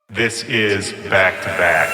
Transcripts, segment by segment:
This is Back to Back.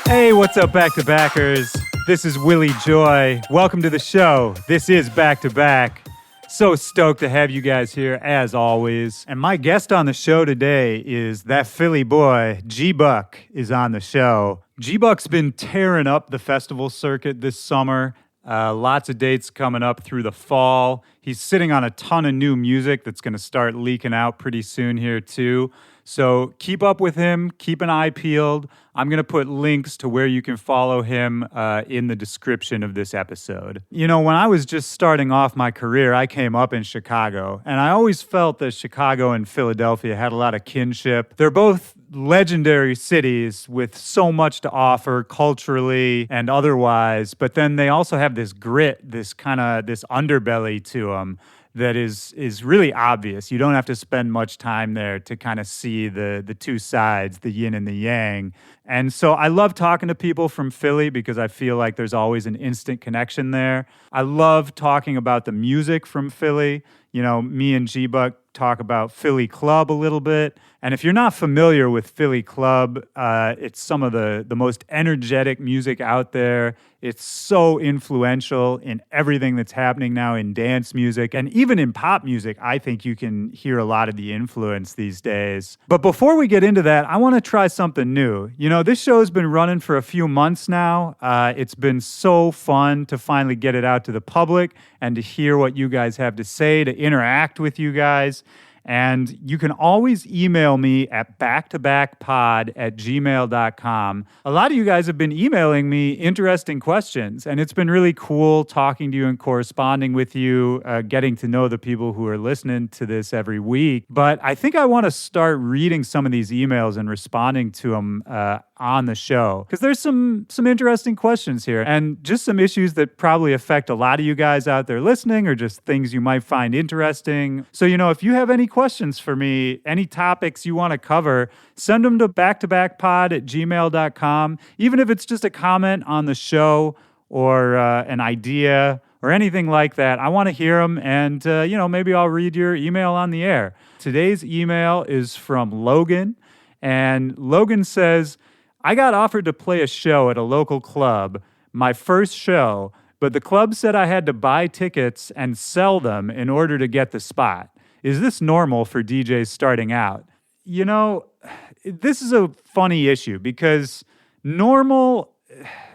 Hey, what's up, Back to Backers? This is Willie Joy. Welcome to the show. This is Back to Back. So stoked to have you guys here, as always. And my guest on the show today is that Philly boy, G-Buck, is on the show. G-Buck's been tearing up the festival circuit this summer. Lots of dates coming up through the fall. He's sitting on a ton of new music that's going to start leaking out pretty soon here, too. So keep up with him. Keep an eye peeled. I'm going to put links to where you can follow him in the description of this episode. You know, when I was just starting off my career, I came up in Chicago, and I always felt that Chicago and Philadelphia had a lot of kinship. They're both legendary cities with so much to offer culturally and otherwise, but then they also have this grit, this underbelly to them that is really obvious. You don't have to spend much time there to kind of see the two sides, the yin and the yang. And so I love talking to people from Philly because I feel like there's always an instant connection there. I love talking about the music from Philly. You know, me and G-Buck talk about Philly Club a little bit. And if you're not familiar with Philly Club, it's some of the most energetic music out there. It's so influential in everything that's happening now in dance music and even in pop music. I think you can hear a lot of the influence these days. But before we get into that, I want to try something new. You know, this show's been running for a few months now. It's been so fun to finally get it out to the public and to hear what you guys have to say, to interact with you guys. And you can always email me at backtobackpod@gmail.com. A lot of you guys have been emailing me interesting questions, and it's been really cool talking to you and corresponding with you, getting to know the people who are listening to this every week. But I think I want to start reading some of these emails and responding to them on the show, because there's some interesting questions here and just some issues that probably affect a lot of you guys out there listening, or just things you might find interesting. So, you know, if you have any questions for me, any topics you want to cover, send them to backtobackpod@gmail.com. Even if it's just a comment on the show or an idea or anything like that, I want to hear them, and maybe I'll read your email on the air. Today's email is from Logan, and Logan says, I got offered to play a show at a local club, my first show, but the club said I had to buy tickets and sell them in order to get the spot. Is this normal for DJs starting out? You know, this is a funny issue because normal,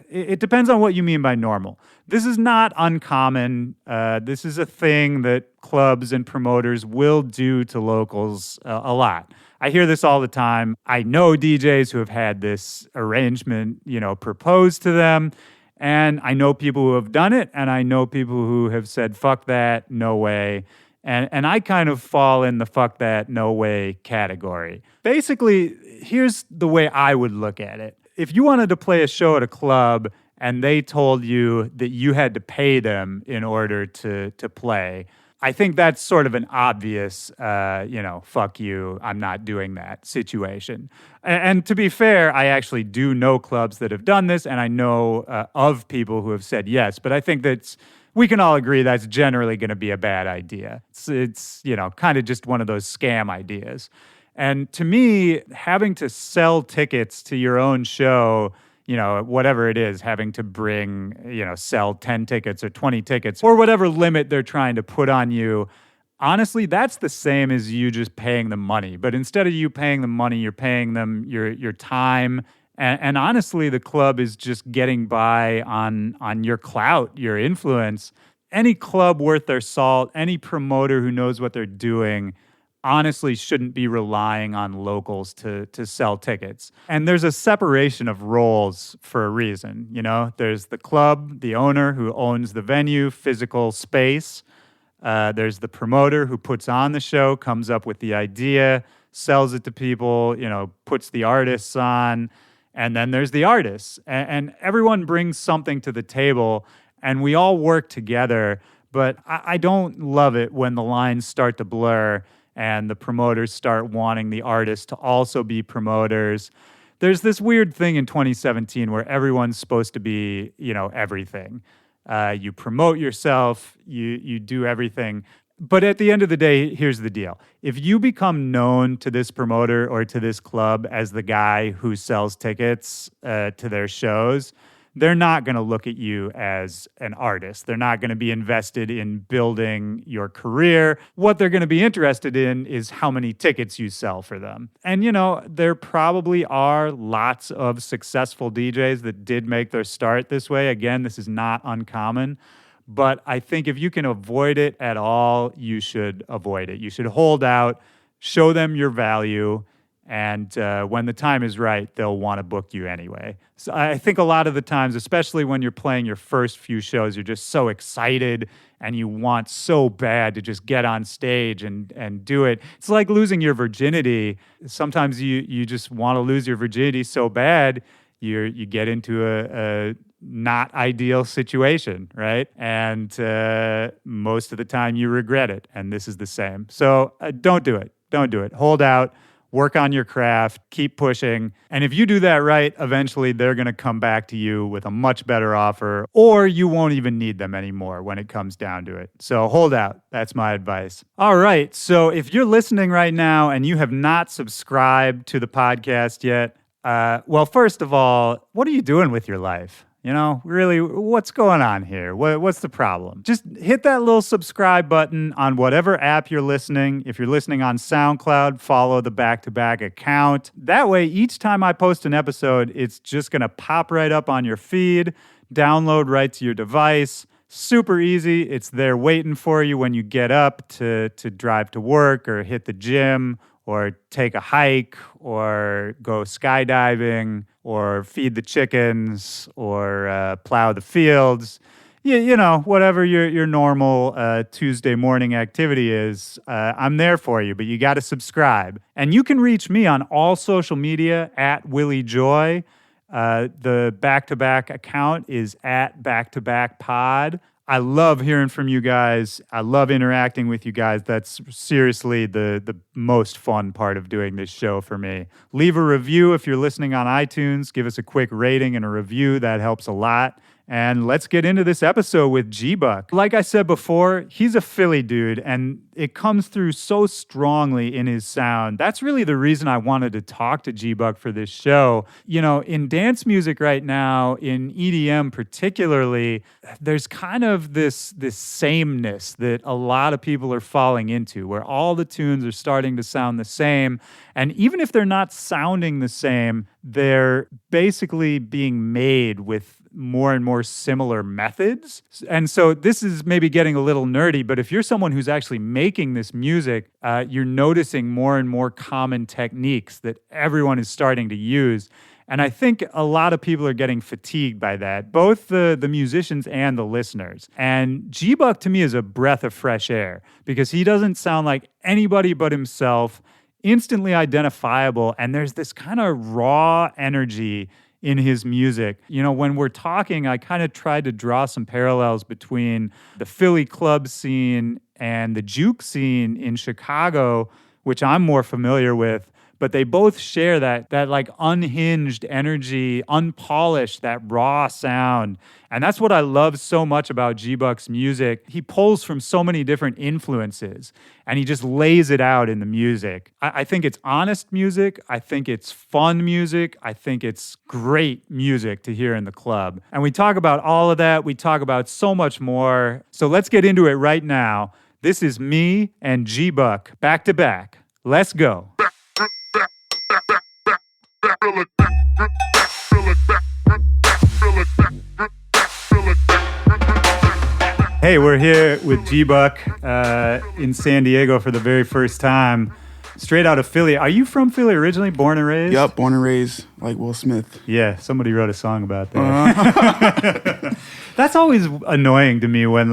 it depends on what you mean by normal. This is not uncommon. This is a thing that clubs and promoters will do to locals a lot. I hear this all the time. I know DJs who have had this arrangement, proposed to them. And I know people who have done it, and I know people who have said, fuck that, no way. And I kind of fall in the fuck that, no way category. Basically, here's the way I would look at it. If you wanted to play a show at a club and they told you that you had to pay them in order to play, I think that's sort of an obvious, fuck you, I'm not doing that situation. And to be fair, I actually do know clubs that have done this, and I know of people who have said yes. But I think we can all agree that's generally going to be a bad idea. It's kind of just one of those scam ideas. And to me, having to sell tickets to your own show, whatever it is, having to sell 10 tickets or 20 tickets or whatever limit they're trying to put on you, honestly, that's the same as you just paying them money. But instead of you paying them money, you're paying them your time. And honestly, the club is just getting by on your clout, your influence. Any club worth their salt, any promoter who knows what they're doing, honestly shouldn't be relying on locals to sell tickets. And there's a separation of roles for a reason. There's the club, the owner who owns the venue, physical space. There's the promoter who puts on the show, comes up with the idea, sells it to people, puts the artists on. And then there's the artists. And everyone brings something to the table, and we all work together. But I don't love it when the lines start to blur and the promoters start wanting the artists to also be promoters. there's this weird thing in 2017 where everyone's supposed to be, everything. You promote yourself, you do everything. But at the end of the day, here's the deal. If you become known to this promoter or to this club as the guy who sells tickets to their shows, they're not going to look at you as an artist. They're not going to be invested in building your career. What they're going to be interested in is how many tickets you sell for them. And, there probably are lots of successful DJs that did make their start this way. Again, this is not uncommon. But I think if you can avoid it at all, you should avoid it. You should hold out, show them your value, and when the time is right, they'll want to book you anyway. So I think a lot of the times, especially when you're playing your first few shows, you're just so excited and you want so bad to just get on stage and do it. It's like losing your virginity. Sometimes you just want to lose your virginity so bad, you get into a not ideal situation, right? And most of the time you regret it. And this is the same. So don't do it. Don't do it. Hold out. Work on your craft, keep pushing. And if you do that right, eventually they're going to come back to you with a much better offer, or you won't even need them anymore when it comes down to it. So hold out. That's my advice. All right. So if you're listening right now and you have not subscribed to the podcast yet, well, first of all, what are you doing with your life? Really, what's going on here? What's the problem? Just hit that little subscribe button on whatever app you're listening. If you're listening on SoundCloud, follow the Back to Back account. That way, each time I post an episode, it's just going to pop right up on your feed, download right to your device. Super easy. It's there waiting for you when you get up to drive to work or hit the gym or take a hike or go skydiving or feed the chickens or plow the fields. Whatever your normal Tuesday morning activity is, I'm there for you, but you got to subscribe. And you can reach me on all social media at Willie Joy. The Back-to-Back account is at Back-to-Back-Pod. I love hearing from you guys. I love interacting with you guys. That's seriously the most fun part of doing this show for me. Leave a review if you're listening on iTunes. Give us a quick rating and a review. That helps a lot. And let's get into this episode with G-Buck. Like I said before, he's a Philly dude, and it comes through so strongly in his sound. That's really the reason I wanted to talk to G-Buck for this show. In dance music right now, in EDM particularly, there's kind of this sameness that a lot of people are falling into, where all the tunes are starting to sound the same. And even if they're not sounding the same, they're basically being made with more and more similar methods. And so this is maybe getting a little nerdy, but if you're someone who's actually making this music, you're noticing more and more common techniques that everyone is starting to use. And I think a lot of people are getting fatigued by that, both the musicians and the listeners. And G-Buck to me is a breath of fresh air because he doesn't sound like anybody but himself, instantly identifiable, and there's this kind of raw energy in his music. When we're talking, I kind of tried to draw some parallels between the Philly club scene and the juke scene in Chicago, which I'm more familiar with, but they both share that like unhinged energy, unpolished, that raw sound. And that's what I love so much about G-Buck's music. He pulls from so many different influences and he just lays it out in the music. I think it's honest music. I think it's fun music. I think it's great music to hear in the club. And we talk about all of that. We talk about so much more. So let's get into it right now. This is me and G-Buck back to back. Let's go. Hey, we're here with G-Buck in San Diego for the very first time, straight out of Philly. Are you from Philly originally, born and raised? Yep, born and raised, like Will Smith. Yeah, somebody wrote a song about that. That's always annoying to me when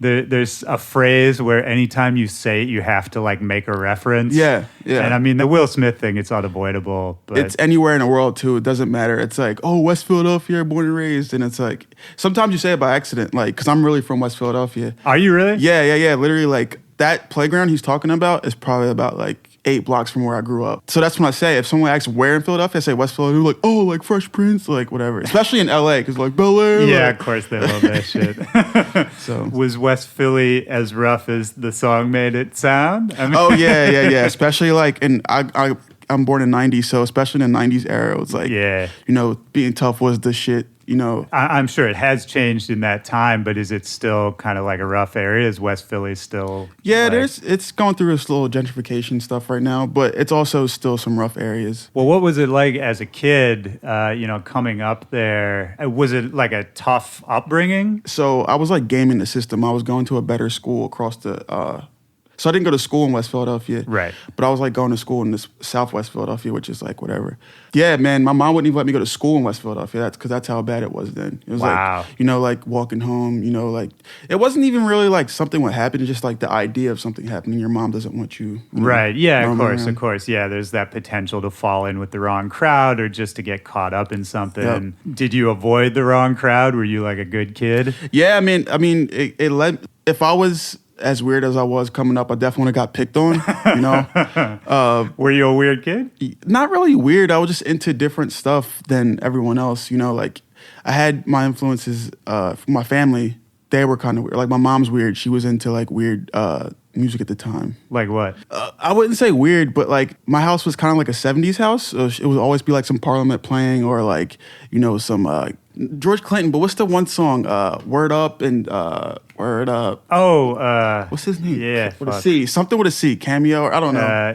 there's a phrase where anytime you say it, you have to make a reference. Yeah. And I mean, the Will Smith thing, it's unavoidable. But it's anywhere in the world too. It doesn't matter. It's like, oh, West Philadelphia, born and raised. And it's like, sometimes you say it by accident, because I'm really from West Philadelphia. Are you really? Yeah. Literally, that playground he's talking about is probably about 8 blocks from where I grew up. So that's when I say, if someone asks where in Philadelphia, I say West Philadelphia. They're like, oh, like Fresh Prince, like whatever. Especially in LA, because like Bel Air. Yeah, like. of course they love that shit. So was West Philly as rough as the song made it sound? I mean, oh yeah. Especially like, and I'm born in '90s, so especially in the '90s era, it was like, Yeah. you know, being tough was the shit. You know, I'm sure it has changed in that time, but is it still kind of like a rough area? Is West Philly still? yeah, like- it's going through this little gentrification stuff right now, but it's also still some rough areas. Well, what was it like as a kid, coming up there? Was it like a tough upbringing? So I was like gaming the system. I was going to a better school across the. So I didn't go to school in West Philadelphia. Right. But I was like going to school in this Southwest Philadelphia, which is like whatever. Yeah, man, my mom wouldn't even let me go to school in West Philadelphia. That's because that's how bad it was then. It was Wow. like, you know, like walking home, you know, like it wasn't even really like something would happen. It's just like the idea of something happening. Your mom doesn't want you. You know, Right. Yeah, of roaming course, around. of course. Yeah, there's that potential to fall in with the wrong crowd or just to get caught up in something. Yep. Did you avoid the wrong crowd? Were you like a good kid? Yeah, I mean, it led. If I was as weird as I was coming up, I definitely got picked on. You know, Were you a weird kid? not really weird. I was just into different stuff than everyone else. You know, like I had my influences from my family. They were kind of weird. Like my mom's weird. She was into like weird music at the time. Like what? I wouldn't say weird, but like my house was kind of like a 70s house. So it would always be like some Parliament playing or like, you know, some George Clinton. But what's the one song? Word Up and Word Up. Oh, What's his name? Yeah, With a fuck. C. Something with a C. Cameo. Or I don't know.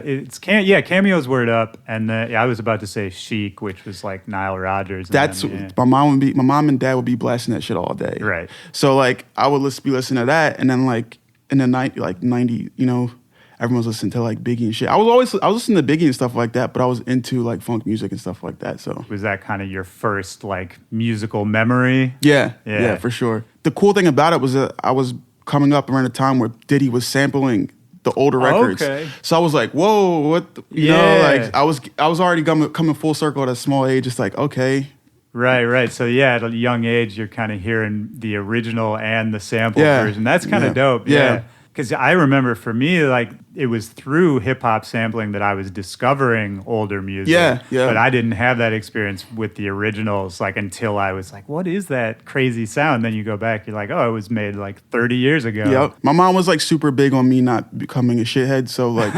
Cameo's Word Up, and I was about to say Chic, which was like Nile Rodgers. And That's them, yeah. my mom and dad would be blasting that shit all day. Right. So like I would be listening to that, and then like in the 90, you know, everyone's listening to like Biggie and shit. I was listening to Biggie and stuff like that, but I was into like funk music and stuff like that. So Was that kind of your first like musical memory? yeah, for sure. The cool thing about it was that I was coming up around a time where Diddy was sampling the older records. Okay. So I was like, whoa, what? You know, like I was already coming full circle at a small age. It's like, okay. Right. So yeah, at a young age, you're kind of hearing the original and the sample Yeah. version. That's kind of Yeah. dope. Yeah. Because I remember for me, like it was through hip hop sampling that I was discovering older music. Yeah. But I didn't have that experience with the originals, like until I was like, what is that crazy sound? Then you go back, you're like, oh, it was made like 30 years ago. Yep. My mom was like super big on me not becoming a shithead. So like,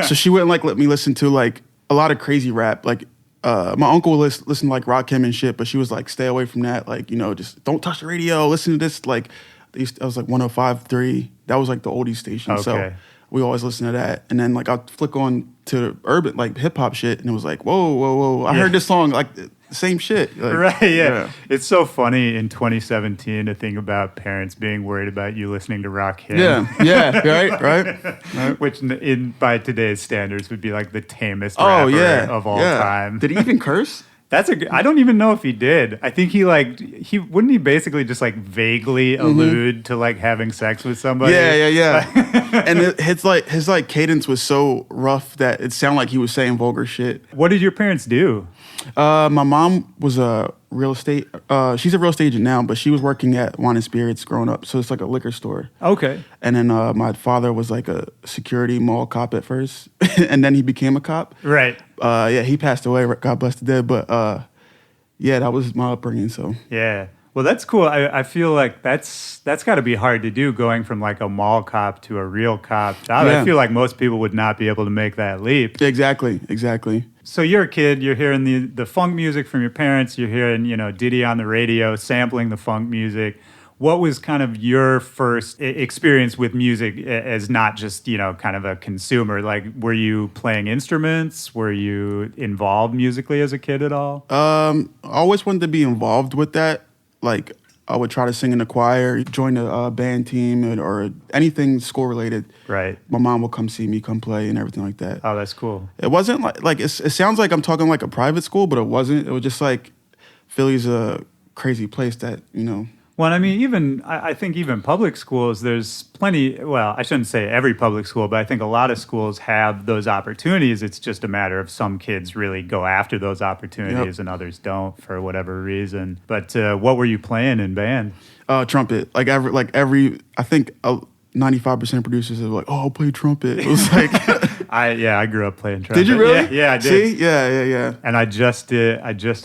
so she wouldn't like let me listen to like a lot of crazy rap. Like my uncle would listen to like Rakim and shit, but she was like, stay away from that. Like, you know, just don't touch the radio. Listen to this. Like, I was like 105.3. That was like the oldie station. Okay. So we always listen to that. And then like I'd flick on to urban, like hip hop shit. And it was like, whoa. I heard this song, like the same shit. Like, Right, yeah. It's so funny in 2017 to think about parents being worried about you listening to rock hymn. Yeah, right. Which by today's standards would be like the tamest Oh, rapper yeah. of all yeah. time. Did he even curse? I don't even know if he did. I think he wouldn't he basically just like vaguely allude to like having sex with somebody? Yeah. And his like cadence was so rough that it sounded like he was saying vulgar shit. What did your parents do? My mom was a real estate. She's a real estate agent now, but she was working at Wine and Spirits growing up, so it's like a liquor store. Okay. And then my father was like a security mall cop at first, and then he became a cop. Right. Yeah, he passed away. God bless the dead. But yeah, that was my upbringing. So Yeah. Well, that's cool. I feel like that's got to be hard to do, going from like a mall cop to a real cop. I feel like most people would not be able to make that leap. exactly. So you're a kid, you're hearing the funk music from your parents, you're hearing, Diddy on the radio, sampling the funk music. What was kind of your first experience with music as not just, kind of a consumer? Like, were you playing instruments? Were you involved musically as a kid at all? I always wanted to be involved with that. Like, I would try to sing in the choir, join a band team, or anything school related. Right. My mom would come see me, come play, and everything like that. Oh, that's cool. It wasn't like it sounds like I'm talking like a private school, but it wasn't. It was just like Philly's a crazy place that, Well, I mean, I think even public schools, there's plenty, well, I shouldn't say every public school, but I think a lot of schools have those opportunities. It's just a matter of some kids really go after those opportunities and others don't for whatever reason. But what were you playing in band? Trumpet. I think 95% of producers are like, "Oh, I'll play trumpet." It was like, I grew up playing trumpet. did you really? Yeah, I did. See, yeah. And I just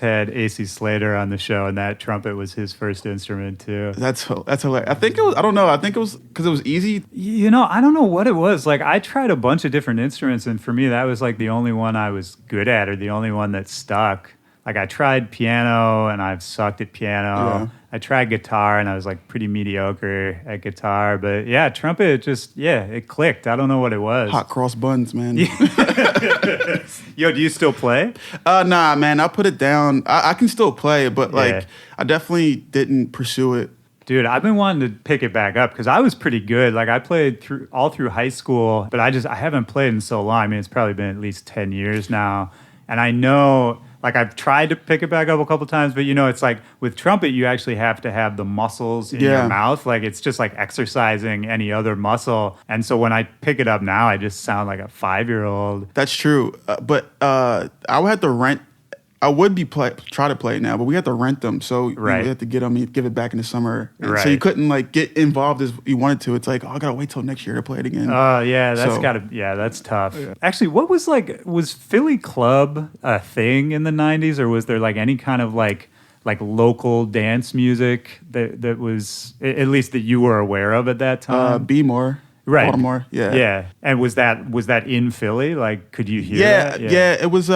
had AC Slater on the show, and that trumpet was his first instrument too. That's hilarious. I think it was. I don't know. I think it was because it was easy. You know, I don't know what it was. Like, I tried a bunch of different instruments, and for me, that was like the only one I was good at, or the only one that stuck. Like, I tried piano, and I've sucked at piano. Yeah. I tried guitar, and I was like pretty mediocre at guitar. But yeah, trumpet it clicked. I don't know what it was. Hot cross buns, man. Yo, do you still play? Nah, man. I put it down. I can still play, but like, Yeah. I definitely didn't pursue it. Dude, I've been wanting to pick it back up because I was pretty good. Like, I played all through high school, but I haven't played in so long. I mean, it's probably been at least 10 years now. And I know, like, I've tried to pick it back up a couple times, but, you know, it's like with trumpet, you actually have to have the muscles in your mouth. Like, it's just like exercising any other muscle. And so when I pick it up now, I just sound like a 5-year-old. That's true. But I would have to rent. I would try to play it now, but we had to rent them. So we had to get them and give it back in the summer. And so you couldn't like get involved as you wanted to. It's like, oh, I gotta wait till next year to play it again. Oh, yeah, that's tough. Yeah. Actually, was Philly club a thing in the 90s, or was there like any kind of like local dance music that was, at least that you were aware of at that time? Be More. Right. Baltimore. Yeah. Yeah. And was that in Philly? Like, could you hear that? Yeah, it was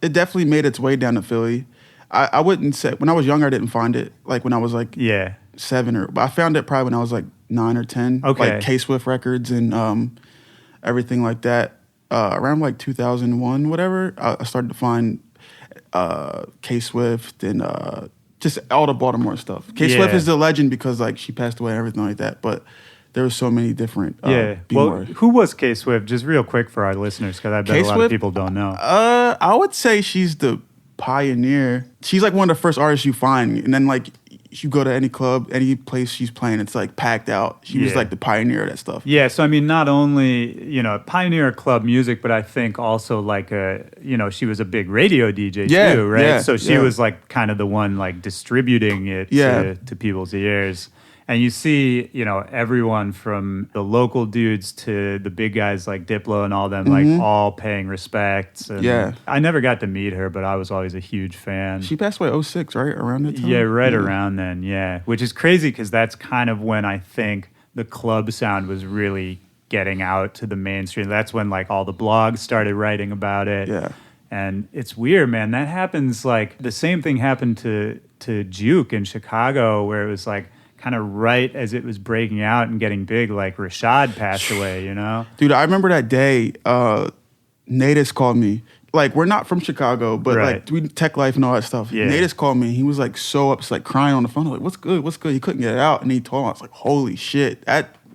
it definitely made its way down to Philly. I wouldn't say when I was younger I didn't find it like when I was like 7 but I found it probably when I was like 9 or 10. Okay. Like K-Swift records and everything like that. Around like 2001, whatever, I started to find K-Swift and just all the Baltimore stuff. K-Swift is the legend because like she passed away and everything like that, but there were so many different Well, who was K-Swift? Just real quick for our listeners, because I bet a lot of K-Swift, people don't know. I would say she's the pioneer. She's like one of the first artists you find, and then like you go to any club, any place she's playing, it's like packed out. She was like the pioneer of that stuff. Yeah, so I mean, not only, you know, pioneer of club music, but I think also like she was a big radio DJ too, right? Yeah, so she was like kind of the one like distributing it to people's ears. And you see, you know, everyone from the local dudes to the big guys like Diplo and all them, like all paying respects. And I never got to meet her, but I was always a huge fan. She passed away 2006, right? Around that time? Yeah, around then, yeah. Which is crazy because that's kind of when I think the club sound was really getting out to the mainstream. That's when like all the blogs started writing about it. Yeah. And it's weird, man. That happens like the same thing happened to Juke in Chicago, where it was like kind of right as it was breaking out and getting big, like Rashad passed away, you know? Dude, I remember that day, Natus called me. Like, we're not from Chicago, but like we Tech Life and all that stuff. Yeah. Natus called me. He was like so upset, like crying on the phone. I was like, what's good? He couldn't get it out. And he told me, I was like, holy shit.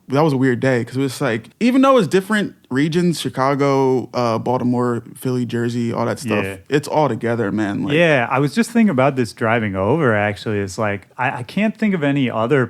That was a weird day because it was like, even though it's different regions, Chicago, Baltimore, Philly, Jersey, all that stuff, it's all together, man. Like, yeah, I was just thinking about this driving over, actually. It's like, I can't think of any other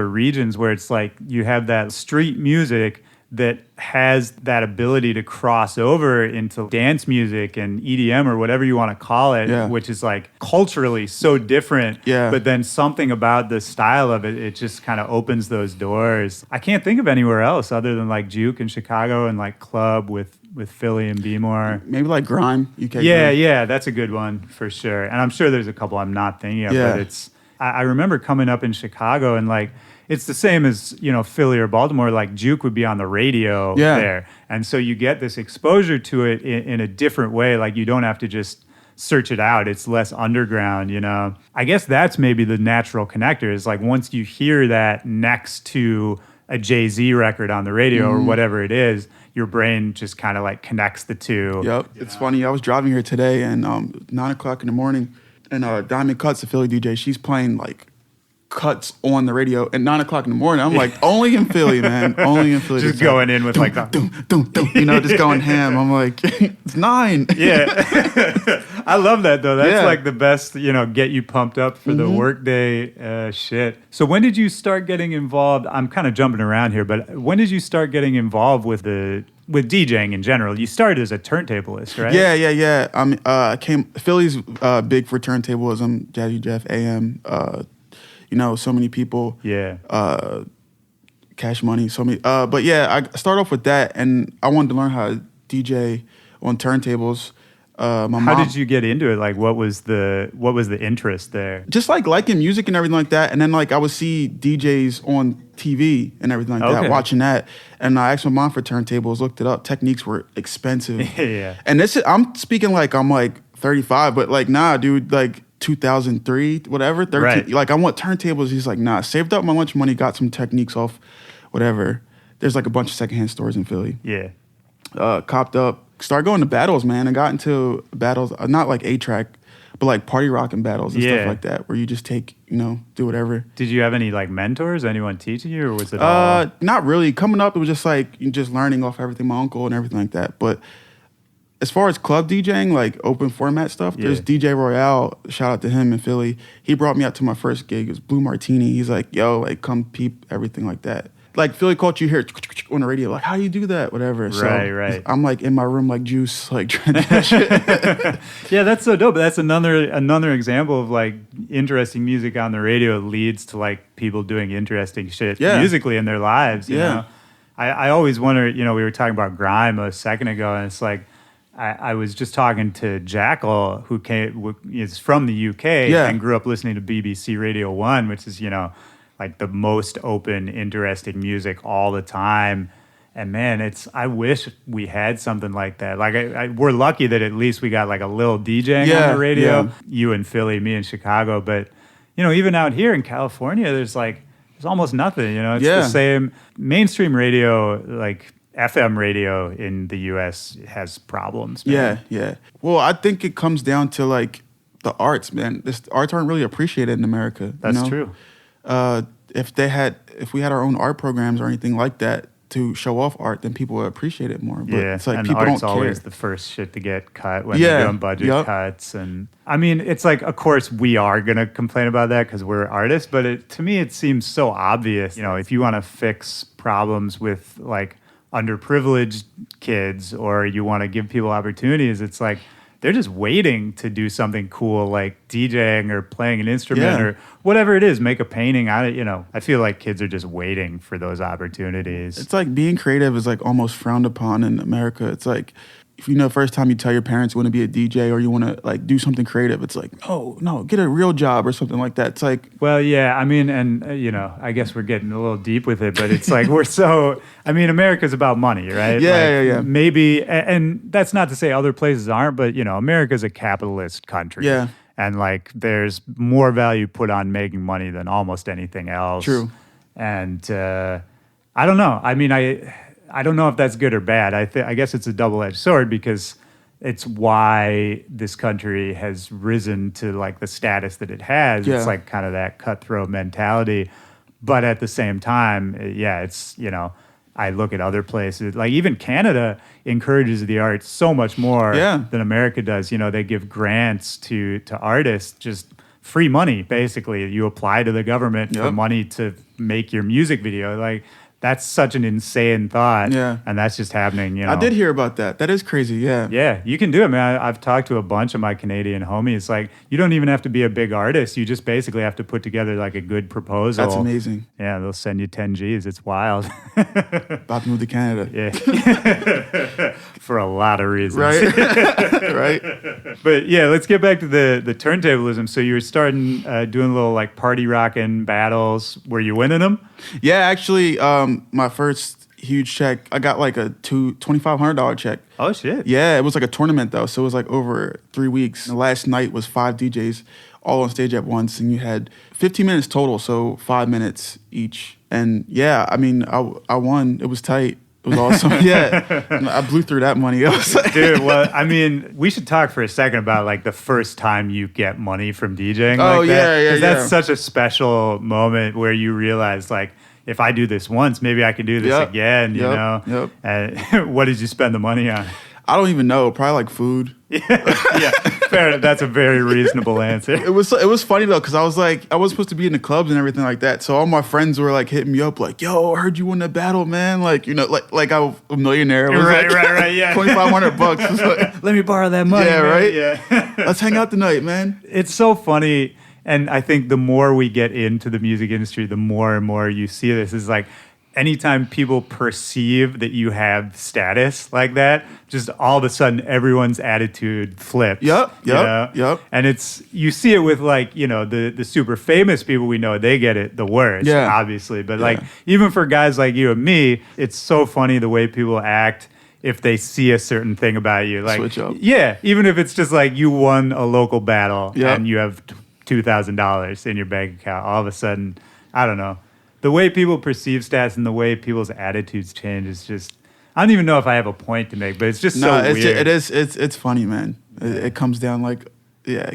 regions where it's like you have that street music that has that ability to cross over into dance music and EDM or whatever you want to call it, which is like culturally so different. Yeah. But then something about the style of it, it just kind of opens those doors. I can't think of anywhere else other than like Juke in Chicago and like Club with Philly and Be More. Maybe like Grime, UK. Yeah, that's a good one for sure. And I'm sure there's a couple I'm not thinking of, but it's, I remember coming up in Chicago and like, it's the same as, you know, Philly or Baltimore, like Juke would be on the radio there. And so you get this exposure to it in a different way. Like you don't have to just search it out. It's less underground, you know. I guess that's maybe the natural connector is like once you hear that next to a Jay-Z record on the radio or whatever it is, your brain just kind of like connects the two. Yep. It's funny. I was driving here today and 9 o'clock in the morning and Diamond Cuts, the Philly DJ, she's playing like cuts on the radio at 9 o'clock in the morning. I'm like, only in Philly, man. Only in Philly. Just going in with like that. You know, just going ham. I'm like, it's 9. Yeah. I love that, though. That's like the best, you know, get you pumped up for the workday shit. So when did you start getting involved? I'm kind of jumping around here, but when did you start getting involved with DJing in general? You started as a turntablist, right? Yeah. Philly's big for turntablism, Jazzy Jeff, AM, you know, so many people. Yeah. Cash Money. So but yeah, I started off with that, and I wanted to learn how to DJ on turntables. How did you get into it? Like, what was the interest there? Just like liking music and everything like that, and then like I would see DJs on TV and everything like that, watching that, and I asked my mom for turntables, looked it up. Techniques were expensive. Yeah. And I'm speaking like I'm like 35, but like nah, dude, like 2003, whatever, 13. Right. Like I want turntables. He's like, nah, saved up my lunch money, got some Techniques off, whatever. There's like a bunch of secondhand stores in Philly. Yeah. Copped up, started going to battles, man. I got into battles, not like 8-track, but like party rocking battles and stuff like that, where you just take, do whatever. Did you have any like mentors, anyone teaching you, or was it all? Not really. Coming up, it was just like just learning off everything, my uncle and everything like that. But as far as club DJing, like open format stuff, there's DJ Royale, shout out to him in Philly. He brought me out to my first gig. It was Blue Martini. He's like, yo, like come peep everything like that. Like Philly culture, you hear it on the radio, like how do you do that, whatever. Right. I'm like in my room like Juice, like trying to do that shit. Yeah, that's so dope. That's another example of like interesting music on the radio leads to like people doing interesting shit musically in their lives. You know? I always wonder, we were talking about grime a second ago, and it's like I was just talking to Jackal, who is from the UK and grew up listening to BBC Radio 1, which is, like the most open, interesting music all the time. And man, I wish we had something like that. Like we're lucky that at least we got like a little DJing on the radio. Yeah. You in Philly, me in Chicago. But, even out here in California, there's almost nothing, It's the same. Mainstream radio, like FM radio in the US has problems, man. Yeah. Well, I think it comes down to like the arts, man. The arts aren't really appreciated in America. That's true. If we had our own art programs or anything like that to show off art, then people would appreciate it more. But it's like and people art's don't always care. the first shit to get cut when they're doing budget cuts. And I mean, it's like, of course, we are going to complain about that because we're artists, but to me, it seems so obvious. If you want to fix problems with like underprivileged kids or you want to give people opportunities, it's like, they're just waiting to do something cool like DJing or playing an instrument or whatever it is, make a painting. I feel like kids are just waiting for those opportunities. It's like being creative is like almost frowned upon in America. It's like, if first time you tell your parents you want to be a DJ or you want to like do something creative, it's like, no, get a real job or something like that. It's like, well, yeah, I mean, and I guess we're getting a little deep with it, but it's like America's about money, right? Yeah. Maybe, and that's not to say other places aren't, but America's a capitalist country. Yeah. And like, there's more value put on making money than almost anything else. True. And I don't know. I mean, I don't know if that's good or bad. I guess it's a double-edged sword because it's why this country has risen to like the status that it has. Yeah. It's like kind of that cutthroat mentality. But at the same time, it's, I look at other places, like even Canada encourages the arts so much more than America does. They give grants to artists, just free money, basically. You apply to the government for money to make your music video. Like, that's such an insane thought. Yeah. And that's just happening, I did hear about that. That is crazy, yeah. Yeah, you can do it, man. I've talked to a bunch of my Canadian homies. Like, you don't even have to be a big artist. You just basically have to put together, like, a good proposal. That's amazing. Yeah, they'll send you 10 Gs. It's wild. About to move to Canada. Yeah. For a lot of reasons. Right. Right. But, yeah, let's get back to the turntablism. So you were starting doing little, like, party rocking battles. Were you winning them? Yeah, actually, my first huge check, I got like a $2,500 check. Oh, shit. Yeah, it was like a tournament though, so it was like over 3 weeks. The last night was 5 DJs all on stage at once, and you had 15 minutes total, so 5 minutes each. And yeah, I mean, I won. It was tight. It was awesome. Yeah, I blew through that money. I was like, dude, well, I mean, we should talk for a second about like the first time you get money from DJing. Oh, like that. yeah. That's such a special moment where you realize, like, if I do this once, maybe I can do this again, you know? Yep. And what did you spend the money on? I don't even know. Probably like food. Yeah, fair. That's a very reasonable answer. It was funny though, because I was like, I was supposed to be in the clubs and everything like that. So all my friends were like hitting me up, like, "Yo, I heard you won that battle, man!" Like, like I was a millionaire. It was right. Yeah, $2,500. Like, let me borrow that money. Yeah, man. right. Yeah, let's hang out tonight, man. It's so funny. And I think the more we get into the music industry, the more and more you see this is like anytime people perceive that you have status like that, just all of a sudden everyone's attitude flips. Yep. And you see it with like, the super famous people we know, they get it the worst, obviously. But like, even for guys like you and me, it's so funny the way people act if they see a certain thing about you. Like, switch up. Yeah, even if it's just like you won a local battle and you have $2,000 in your bank account, all of a sudden, I don't know. The way people perceive stats and the way people's attitudes change is just, I don't even know if I have a point to make, but it's just weird. It's funny, man. It comes down like,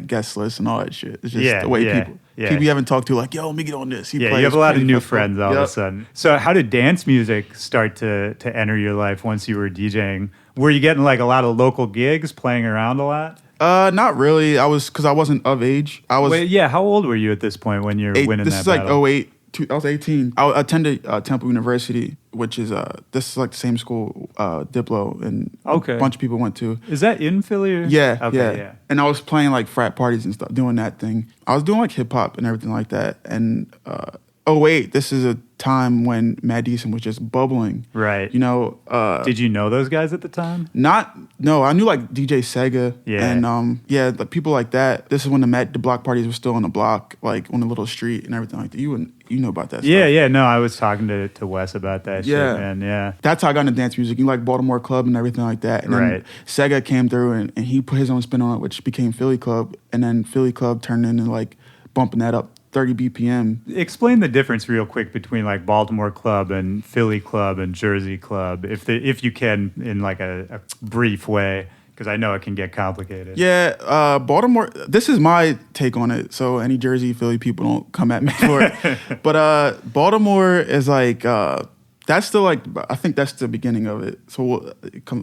guest lists and all that shit. It's just the way people you haven't talked to, like, yo, let me get on this. You have a lot of new friends all of a sudden. So how did dance music start to enter your life once you were DJing? Were you getting like a lot of local gigs, playing around a lot? Not really. Because I wasn't of age. How old were you at this point when you're winning that battle? This is like 08. I was 18. I attended Temple University, which is this is like the same school Diplo and a bunch of people went to. Is that in Philly? Yeah. And I was playing like frat parties and stuff, doing that thing. I was doing like hip hop and everything like that. And 08, this is a time when Mad Decent was just bubbling. Right. Did you know those guys at the time? No, I knew like DJ Sega and like people like that. This is when the block parties were still on the block, like on the little street and everything like that. You know about that stuff. Yeah, no, I was talking to Wes about that shit, man. Yeah. That's how I got into dance music. You like Baltimore Club and everything like that. And then Sega came through and he put his own spin on it, which became Philly Club. And then Philly Club turned into like bumping that up 30 BPM. Explain the difference real quick between like Baltimore Club and Philly Club and Jersey Club, if you can, in like a brief way, because I know it can get complicated. Yeah, Baltimore, this is my take on it, so any Jersey, Philly people don't come at me for it. But Baltimore is like, that's the like, I think that's the beginning of it. So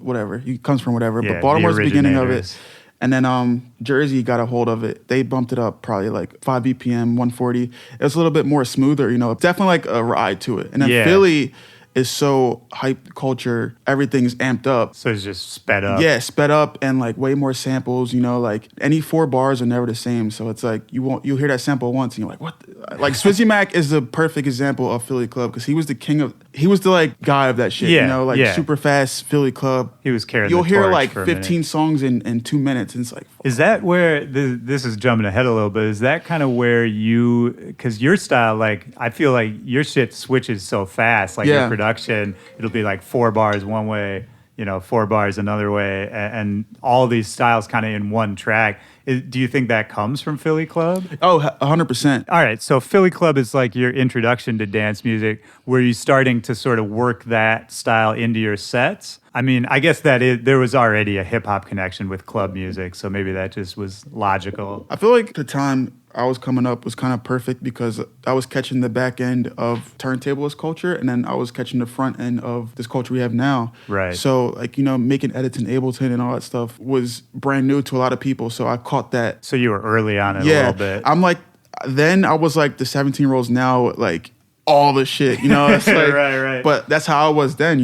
whatever, it comes from whatever. But Baltimore's the beginning of it. And then Jersey got a hold of it. They bumped it up probably like 5 BPM, 140. It was a little bit more smoother, definitely like a ride to it. And then Philly is so hype culture, everything's amped up. So it's just sped up. Yeah, sped up and like way more samples, like any 4 bars are never the same. So it's like you'll hear that sample once and you're like, what? Like Swizzy Mac is the perfect example of Philly Club because he was the like guy of that shit, super fast Philly Club. He was carrying You'll the hear torch like for 15 songs in 2 minutes and it's like. Is that where, this is jumping ahead a little bit, is that kind of where because your style, like I feel like your shit switches so fast, like your production, it'll be like 4 bars one way, 4 bars another way, and all these styles kind of in one track. Do you think that comes from Philly Club? Oh, 100%. All right, so Philly Club is like your introduction to dance music. Were you starting to sort of work that style into your sets? I mean, I guess there was already a hip-hop connection with club music, so maybe that just was logical. I feel like the time I was coming up was kind of perfect because I was catching the back end of Turntables culture, and then I was catching the front end of this culture we have now. Right. So, like, making edits in Ableton and all that stuff was brand new to a lot of people, so I caught that. So you were early on it a little bit. I'm like, then I was like the 17-year-olds now, like, all the shit, It's like, right. But that's how I was then,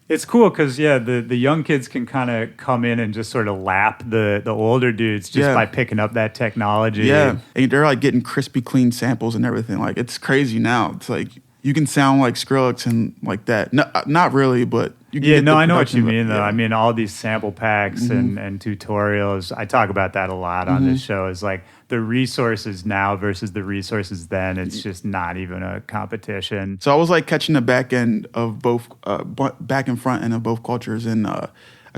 It's cool because, the young kids can kind of come in and just sort of lap the older dudes just by picking up that technology. Yeah, and they're like getting crispy clean samples and everything. Like, it's crazy now. It's like you can sound like Skrillex and like that. No, not really, but you can get I know what you mean, though. I mean, all these sample packs and tutorials, I talk about that a lot on this show, is like the resources now versus the resources then. It's just not even a competition. So I was like catching the back end of both, back and front end of both cultures, and I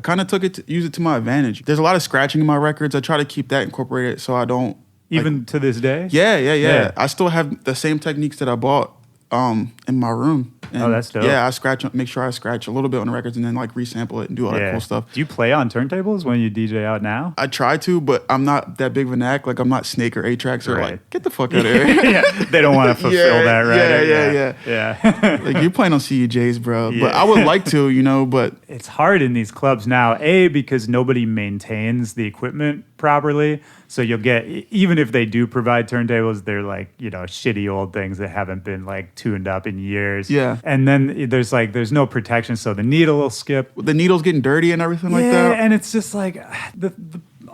kind of use it to my advantage. There's a lot of scratching in my records. I try to keep that incorporated so I don't... Even to this day? Yeah. I still have the same techniques that I bought in my room. And that's dope. Yeah, make sure I scratch a little bit on the records and then like resample it and do all that cool stuff. Do you play on turntables when you DJ out now? I try to, but I'm not that big of an act. Like, I'm not Snake or A-Trax or like, get the fuck out of here. They don't want to fulfill that, right? Yeah. Like, you're playing on CEJs, bro. Yeah. But I would like to, but... It's hard in these clubs now, because nobody maintains the equipment properly. So you'll get, even if they do provide turntables, they're like, shitty old things that haven't been like tuned up in years. Yeah. And then there's no protection, so the needle will skip. The needle's getting dirty and everything like that. Yeah, and it's just like,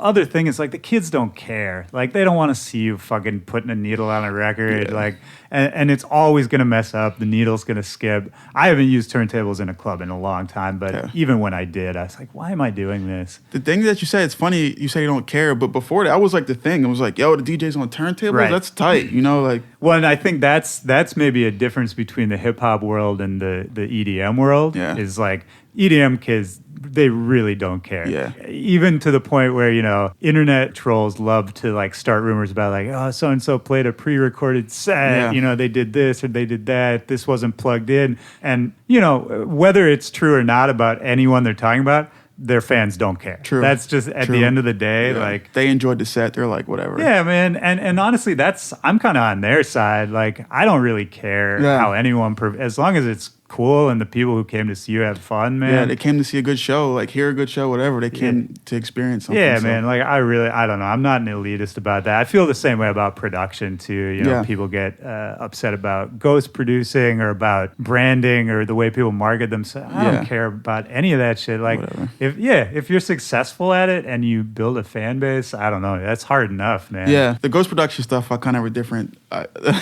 other thing is like the kids don't care. Like they don't want to see you fucking putting a needle on a record. Yeah. Like, and it's always going to mess up. The needle's going to skip. I haven't used turntables in a club in a long time, but even when I did, I was like, why am I doing this? The thing that you said, it's funny, you say you don't care, but before that was like the thing. It was like, yo, the DJ's on turntables? Right. That's tight, you know? Like, well, and I think that's maybe a difference between the hip hop world and the EDM world. Yeah. Is like EDM kids, they really don't care. Yeah. Even to the point where, internet trolls love to like start rumors about like, oh, so-and-so played a pre-recorded set, Yeah. They did this or they did that, this wasn't plugged in. And, whether it's true or not about anyone they're talking about, their fans don't care. True. That's just at the end of the day, like they enjoyed the set. They're like, whatever. yeah, man. And honestly, I'm kind of on their side. Like, I don't really care how anyone, as long as it's cool and the people who came to see you have fun, man. Yeah, they came to see a good show, like hear a good show, whatever. They came to experience something. Yeah, so. man. Like, I don't know. I'm not an elitist about that. I feel the same way about production, too. People get upset about ghost producing or about branding or the way people market themselves. I don't care about any of that shit. Like, Whatever. if you're successful at it and you build a fan base, I don't know. That's hard enough, man. Yeah, the ghost production stuff, I kind of have a different.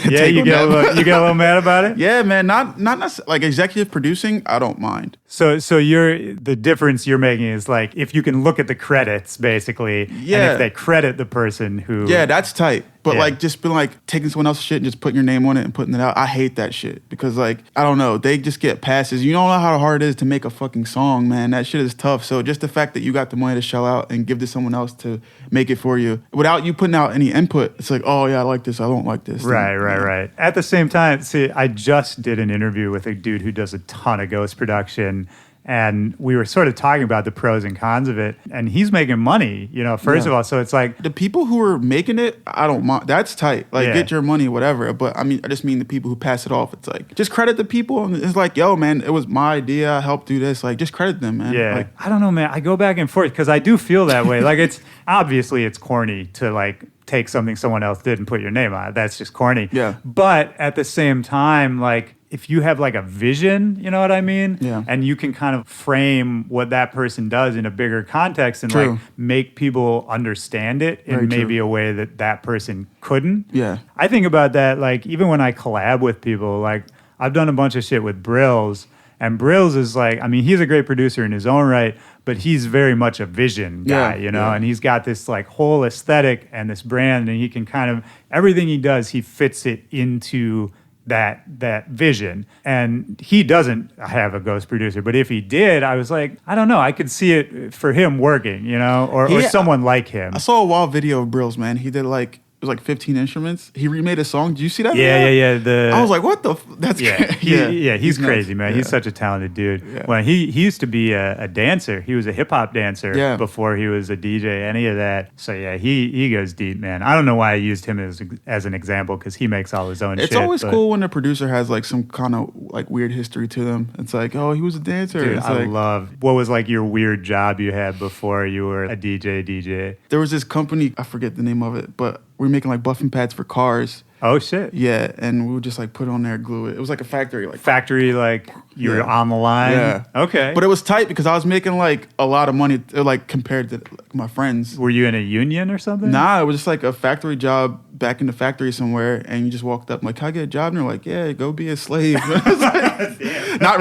Yeah, you get a little mad about it. Yeah, man. Not necessarily, like executive producing. I don't mind. So the difference you're making is like if you can look at the credits, basically, and if they credit the person who. Yeah, that's tight. But like just being like taking someone else's shit and just putting your name on it and putting it out, I hate that shit because like I don't know, they just get passes. You don't know how hard it is to make a fucking song, man. That shit is tough. So just the fact that you got the money to shell out and give to someone else to make it for you without you putting out any input, it's like, oh yeah, I like this, I don't like this. Right. At the same time, see, I just did an interview with a dude who does a ton of ghost production. And we were sort of talking about the pros and cons of it. And he's making money, first of all. So it's like... The people who are making it, I don't mind. That's tight. Like, get your money, whatever. But, I just mean the people who pass it off. It's like, just credit the people. And it's like, yo, man, it was my idea. I helped do this. Like, just credit them, man. Yeah. Like, I don't know, man. I go back and forth because I do feel that way. Like, it's... Obviously, it's corny to, like, take something someone else did and put your name on it. That's just corny. Yeah. But at the same time, like... If you have like a vision, you know what I mean? Yeah. And you can kind of frame what that person does in a bigger context and like make people understand it in maybe a way that that person couldn't. Yeah. I think about that like even when I collab with people, like I've done a bunch of shit with Brills. And Brills is like, he's a great producer in his own right, but he's very much a vision guy, and he's got this like whole aesthetic and this brand and he can kind of, everything he does, he fits it into that vision. And he doesn't have a ghost producer, but if he did, I was like, I don't know, I could see it for him working, or someone like him. I saw a wild video of Brills, man. He did like, it was like 15 instruments. He remade a song. Did you see that video? Yeah. I was like, what the? That's he's crazy, nuts. man. Yeah. He's such a talented dude. Yeah. Well, he used to be a dancer. He was a hip hop dancer before he was a DJ, any of that. So yeah, he goes deep, man. I don't know why I used him as an example because he makes all his own shit. It's always cool when the producer has like some kind of like weird history to them. It's like, oh, he was a dancer. Dude, it's I like, love, what was like your weird job you had before you were a DJ? There was this company, I forget the name of it, but we were making like buffing pads for cars. Oh shit. Yeah, and we would just like put it on there, glue it. It was like a factory. Like you were on the line? Yeah. Okay. But it was tight because I was making like a lot of money like compared to like, my friends. Were you in a union or something? Nah, it was just like a factory job back in the factory somewhere, and you just walked up like, can I get a job? And they're like, yeah, go be a slave. not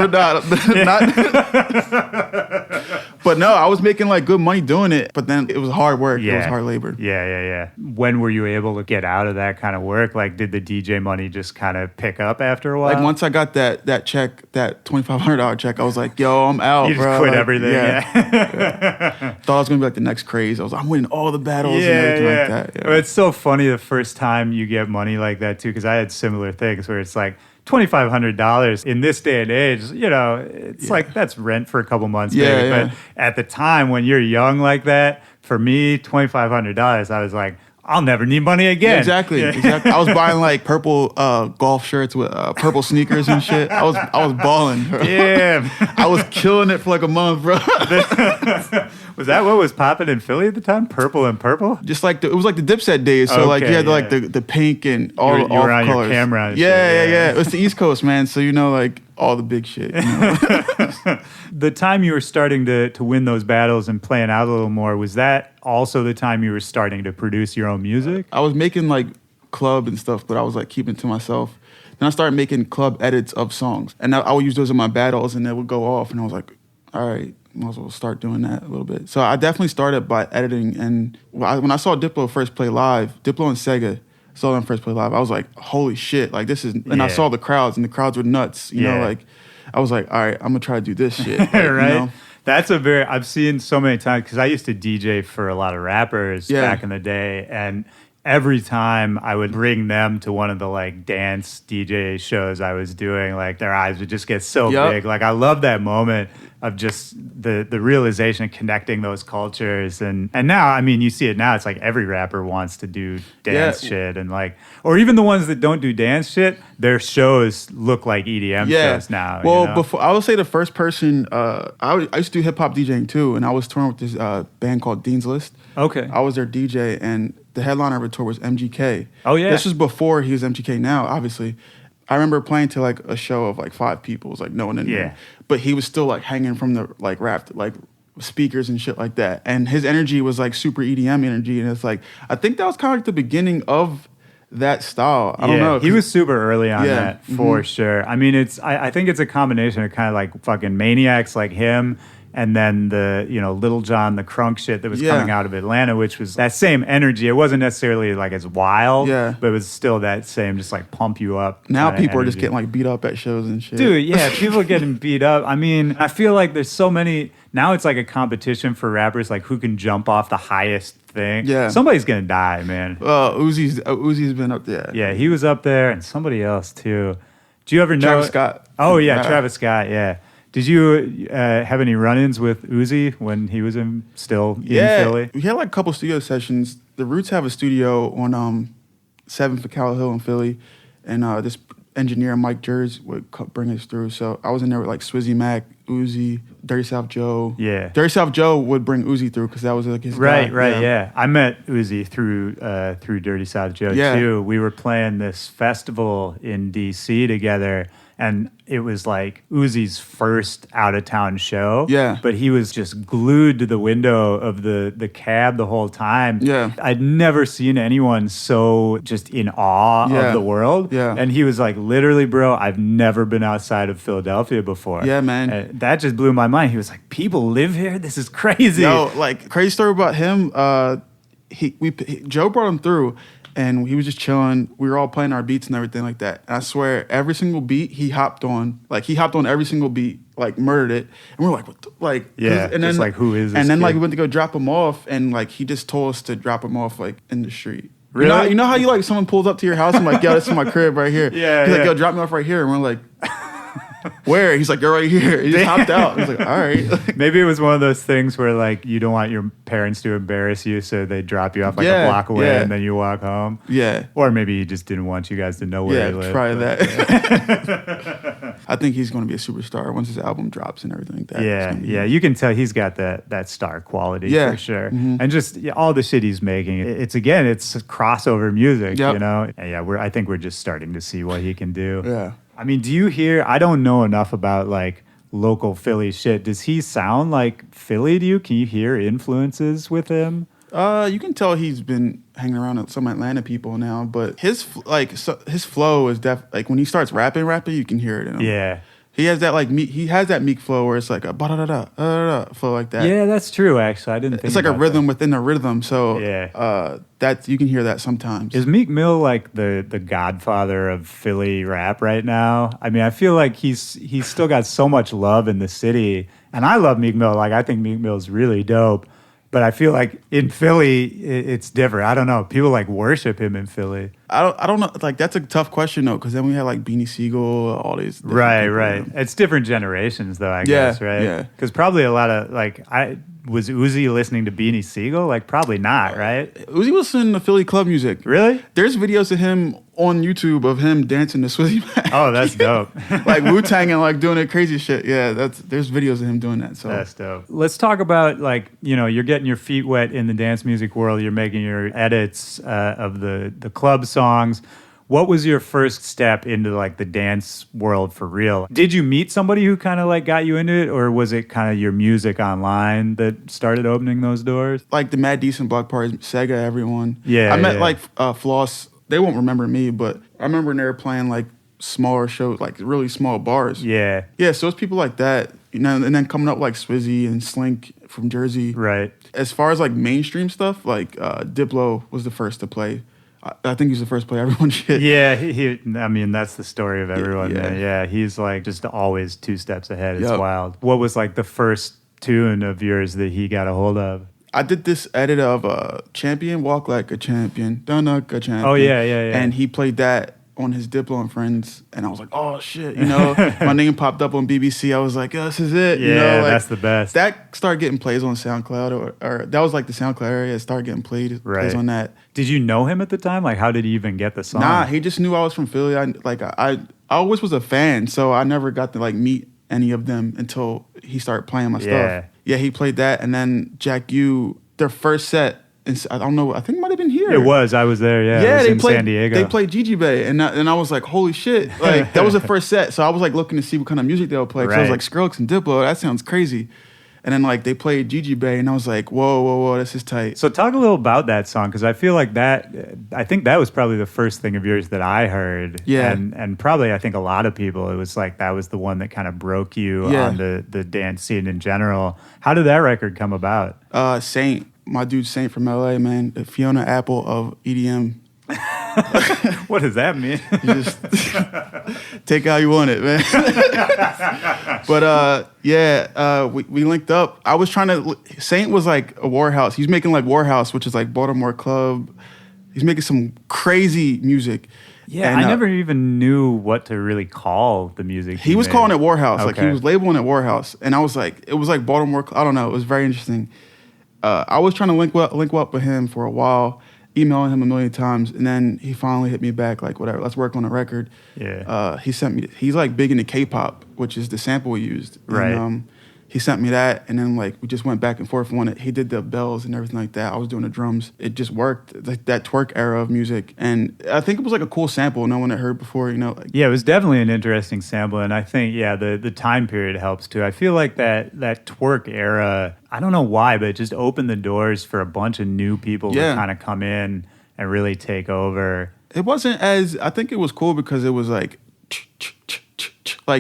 But no, I was making like good money doing it, but then it was hard work. Yeah. It was hard labor. Yeah. When were you able to get out of that kind of work? Like, did the DJ money just kind of pick up after a while? Like once I got that check, that $2,500 check, I was like, yo, I'm out, you just bro. quit like, everything. Yeah. Thought I was gonna be like the next craze. I was like, I'm winning all the battles and everything like that. Yeah. Well, it's so funny the first time you get money like that too, because I had similar things where it's like $2,500 in this day and age, it's like that's rent for a couple months, maybe. But at the time when you're young like that, for me, $2,500, I was like, I'll never need money again. Yeah, exactly. I was buying like purple golf shirts with purple sneakers and shit. I was balling. Bro. Yeah, I was killing it for like a month, bro. Was that what was popping in Philly at the time? Purple and purple? Just like it was like the Dipset days. So like you had like the pink and all you were on colors. your camera. And yeah. It was the East Coast, man. So like all the big shit. You know? The time you were starting to win those battles and playing out a little more, was that also the time you were starting to produce your own music? I was making like club and stuff, but I was like keeping it to myself. Then I started making club edits of songs, and I would use those in my battles, and they would go off, and I was like, all right, might as well start doing that a little bit. So I definitely started by editing, and when I saw Diplo first play live, Diplo and Sega saw them first play live, I was like, holy shit, like this is, and I saw the crowds, and the crowds were nuts, you know, like, I was like, all right, I'm gonna try to do this shit. Like, right? You know? That's I've seen so many times, because I used to DJ for a lot of rappers back in the day, and every time I would bring them to one of the like dance DJ shows I was doing, like their eyes would just get so big. Like I love that moment of just the realization of connecting those cultures. And now, I mean, you see it now, it's like every rapper wants to do dance shit, and like, or even the ones that don't do dance shit, their shows look like EDM shows now. Well, you know? before, I would say the first person, I used to do hip hop DJing too, and I was touring with this band called Dean's List. Okay. I was their DJ, and the headliner of the tour was MGK. Oh, yeah. This was before he was MGK now, obviously. I remember playing to like a show of like 5 people. It was like no one in there. But he was still like hanging from the like raft, like speakers and shit like that. And his energy was like super EDM energy. And it's like, I think that was kind of like the beginning of that style. I don't know. He was super early on that for sure. I mean, I think it's a combination of kind of like fucking maniacs like him, and then the, you know, Little John, the crunk shit that was coming out of Atlanta, which was that same energy. It wasn't necessarily like as wild, but it was still that same, just like pump you up. Now people are just getting like beat up at shows and shit. Dude, yeah, people are getting beat up. I mean, I feel like there's so many, now it's like a competition for rappers, like who can jump off the highest thing. Yeah. Somebody's gonna die, man. Uzi's been up there. Yeah, he was up there, and somebody else too. Do you ever know? Travis Scott. Oh, yeah, Travis Scott, yeah. Did you have any run-ins with Uzi when he was still in Philly? We had like a couple studio sessions. The Roots have a studio on 7th and Cal Hill in Philly, and this engineer, Mike Jers, would bring us through. So I was in there with like Swizzy Mac, Uzi, Dirty South Joe. Yeah. Dirty South Joe would bring Uzi through because that was like his guy. Right, yeah. I met Uzi through Dirty South Joe too. We were playing this festival in D.C. together, and it was like Uzi's first out-of-town show. Yeah. But he was just glued to the window of the cab the whole time. Yeah. I'd never seen anyone so just in awe of the world. Yeah. And he was like, literally, bro, I've never been outside of Philadelphia before. Yeah, man. And that just blew my mind. He was like, people live here? This is crazy. No, like, crazy story about him. Joe brought him through, and he was just chilling. We were all playing our beats and everything like that. And I swear, every single beat he hopped on. Like, he hopped on every single beat, like, murdered it. And we're like, what the, like... Yeah, and then, like, who is this And then, kid? like, we went to go drop him off, and, like, he just told us to drop him off, like, in the street. Really? You know how you, like, someone pulls up to your house and, like, yo, this is my crib right here. Yeah, He's like, yo, drop me off right here. And we're like... Where? He's like, you're right here. He just hopped out. He's like, all right. Maybe it was one of those things where like you don't want your parents to embarrass you, so they drop you off like a block away and then you walk home. Yeah. Or maybe he just didn't want you guys to know where he lived. Try that. I think he's going to be a superstar once his album drops and everything like that. Yeah. You can tell he's got that star quality for sure. Mm-hmm. And just all the shit he's making, it's crossover music, you know? And I think we're just starting to see what he can do. Yeah. I mean, do you hear, I don't know enough about like local Philly shit. Does he sound like Philly to you? Can you hear influences with him? You can tell he's been hanging around with some Atlanta people now, but his flow is like when he starts rapping, you can hear it in him. Yeah. He has that meek flow where it's like a ba-da-da-da flow like that. Yeah, that's true. Actually, I didn't think it's like a rhythm within a rhythm. So that you can hear that sometimes. Is Meek Mill like the godfather of Philly rap right now? I mean, I feel like he's still got so much love in the city, and I love Meek Mill. Like I think Meek Mill's really dope. But I feel like in Philly, it's different. I don't know. People like worship him in Philly. I don't know. Like that's a tough question though, because then we had like Beanie Siegel, all these. Right. It's different generations though, I guess, right? Yeah. Because probably a lot of was Uzi listening to Beanie Siegel? Like probably not, right? Uzi was listening to Philly club music. Really? There's videos of him on YouTube of him dancing to Swizzy Mac. Oh, that's dope. Like Wu-Tang and like doing that crazy shit. Yeah, there's videos of him doing that. So that's dope. Let's talk about you're getting your feet wet in the dance music world. You're making your edits of the club songs. What was your first step into like the dance world for real? Did you meet somebody who kind of like got you into it, or was it kind of your music online that started opening those doors? Like the Mad Decent block parties, Sega, everyone. Yeah, I met yeah. like Floss. They won't remember me, but I remember when they were playing like smaller shows, like really small bars. Yeah, Yeah, so it's people like that, you know, and then coming up like Swizzy and Slink from Jersey. right. As far as like mainstream stuff, like Diplo was the first to play. I think he's the first to play everyone's shit. Yeah, I mean, that's the story of everyone. yeah. Man. Yeah, he's like just always 2 steps ahead. It's Yup. wild. What was like the first tune of yours that he got a hold of? I did this edit of Champion, Walk Like a Champion, Done Like a Champion. Oh, yeah. And he played that on his Diplo and Friends, and I was like, oh shit, you know, my name popped up on BBC. I was like, oh, this is it. Yeah, you know, like, that's the best. That started getting plays on SoundCloud, or that was like the SoundCloud area. It started getting plays Right. on that. Did you know him at the time? Like, how did he even get the song? Nah, he just knew I was from Philly. I always was a fan, so I never got to like meet any of them until he started playing my Yeah. stuff. Yeah, he played that, and then Jack U, their first set. I don't know. I think it might have been here. It was. I was there. Yeah, it was they in played San Diego. They played Gigi Bay, and I was like, holy shit! Like that was the first set, so I was like looking to see what kind of music they would play. 'Cause I was Right. like, Skrillex and Diplo, that sounds crazy. And then like they played Gigi Bay, and I was like, whoa, this is tight. So talk a little about that song, because I feel like I think that was probably the first thing of yours that I heard. Yeah. And probably I think a lot of people, it was like that was the one that kind of broke you Yeah. on the dance scene in general. How did that record come about? Saint, my dude Saint from LA, man, the Fiona Apple of EDM. What does that mean? You just take how you want it, man. But we linked up. I was trying to. Saint was like a Warhouse. He's making like Warhouse, which is like Baltimore club. He's making some crazy music. Yeah, And, I never even knew what to really call the music. He was made. calling it Warhouse. Like he Okay. was labeling it Warhouse, and I was like, it was like Baltimore. I don't know. It was very interesting. I was trying to link up with him for a while, emailing him a million times, and then he finally hit me back like, whatever, let's work on a record. Yeah. He sent me. He's like big into K-pop, which is the sample we used. Right. And, he sent me that, and then like we just went back and forth on it. He did the bells and everything like that. I was doing the drums. It just worked, like that twerk era of music. And I think it was like a cool sample no one had heard before. You know. Like, Yeah, it was definitely an interesting sample, and I think the time period helps too. I feel like that twerk era, I don't know why, but it just opened the doors for a bunch of new people Yeah. to kind of come in and really take over. It wasn't as, I think it was cool because it was like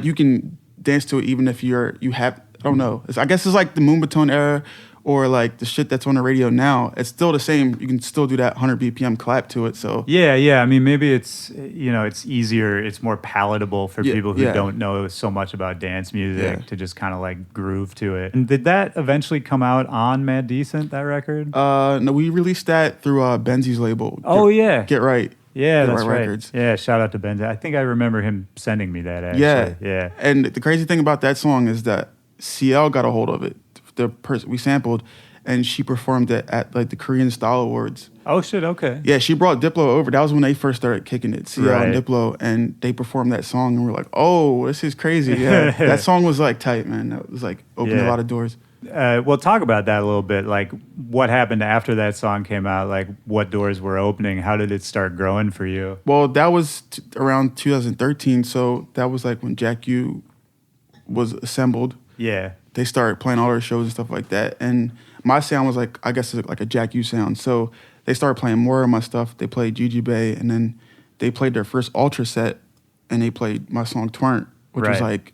you can dance to it even if you have, I don't know. I guess it's like the Moonbaton era or like the shit that's on the radio now. It's still the same. You can still do that 100 BPM clap to it. So Yeah. I mean, maybe it's it's easier, it's more palatable for Yeah, people who yeah. don't know so much about dance music Yeah. to just kind of like groove to it. And did that eventually come out on Mad Decent, that record? no, we released that through Benzi's label. Oh, yeah. Get Right. Yeah, Get that's right. Records. Yeah, shout out to Ben. I think I remember him sending me that, actually. Yeah. And the crazy thing about that song is that CL got a hold of it. The person we sampled, and she performed it at like the Korean Style Awards. Oh, shit, okay. Yeah, she brought Diplo over. That was when they first started kicking it, CL and Right. Diplo, and they performed that song, and we're like, oh, this is crazy. Yeah, that song was like tight, man. That was like opened Yeah. a lot of doors. Well, talk about that a little bit. Like, what happened after that song came out? Like, what doors were opening? How did it start growing for you? Well, that was around 2013, so that was like when Jack U was assembled. Yeah. They started playing all their shows and stuff like that. And my sound was like, I guess it's like a Jack U sound. So they started playing more of my stuff. They played Gigi Bay, and then they played their first Ultra set, and they played my song Twerk, which was Right. like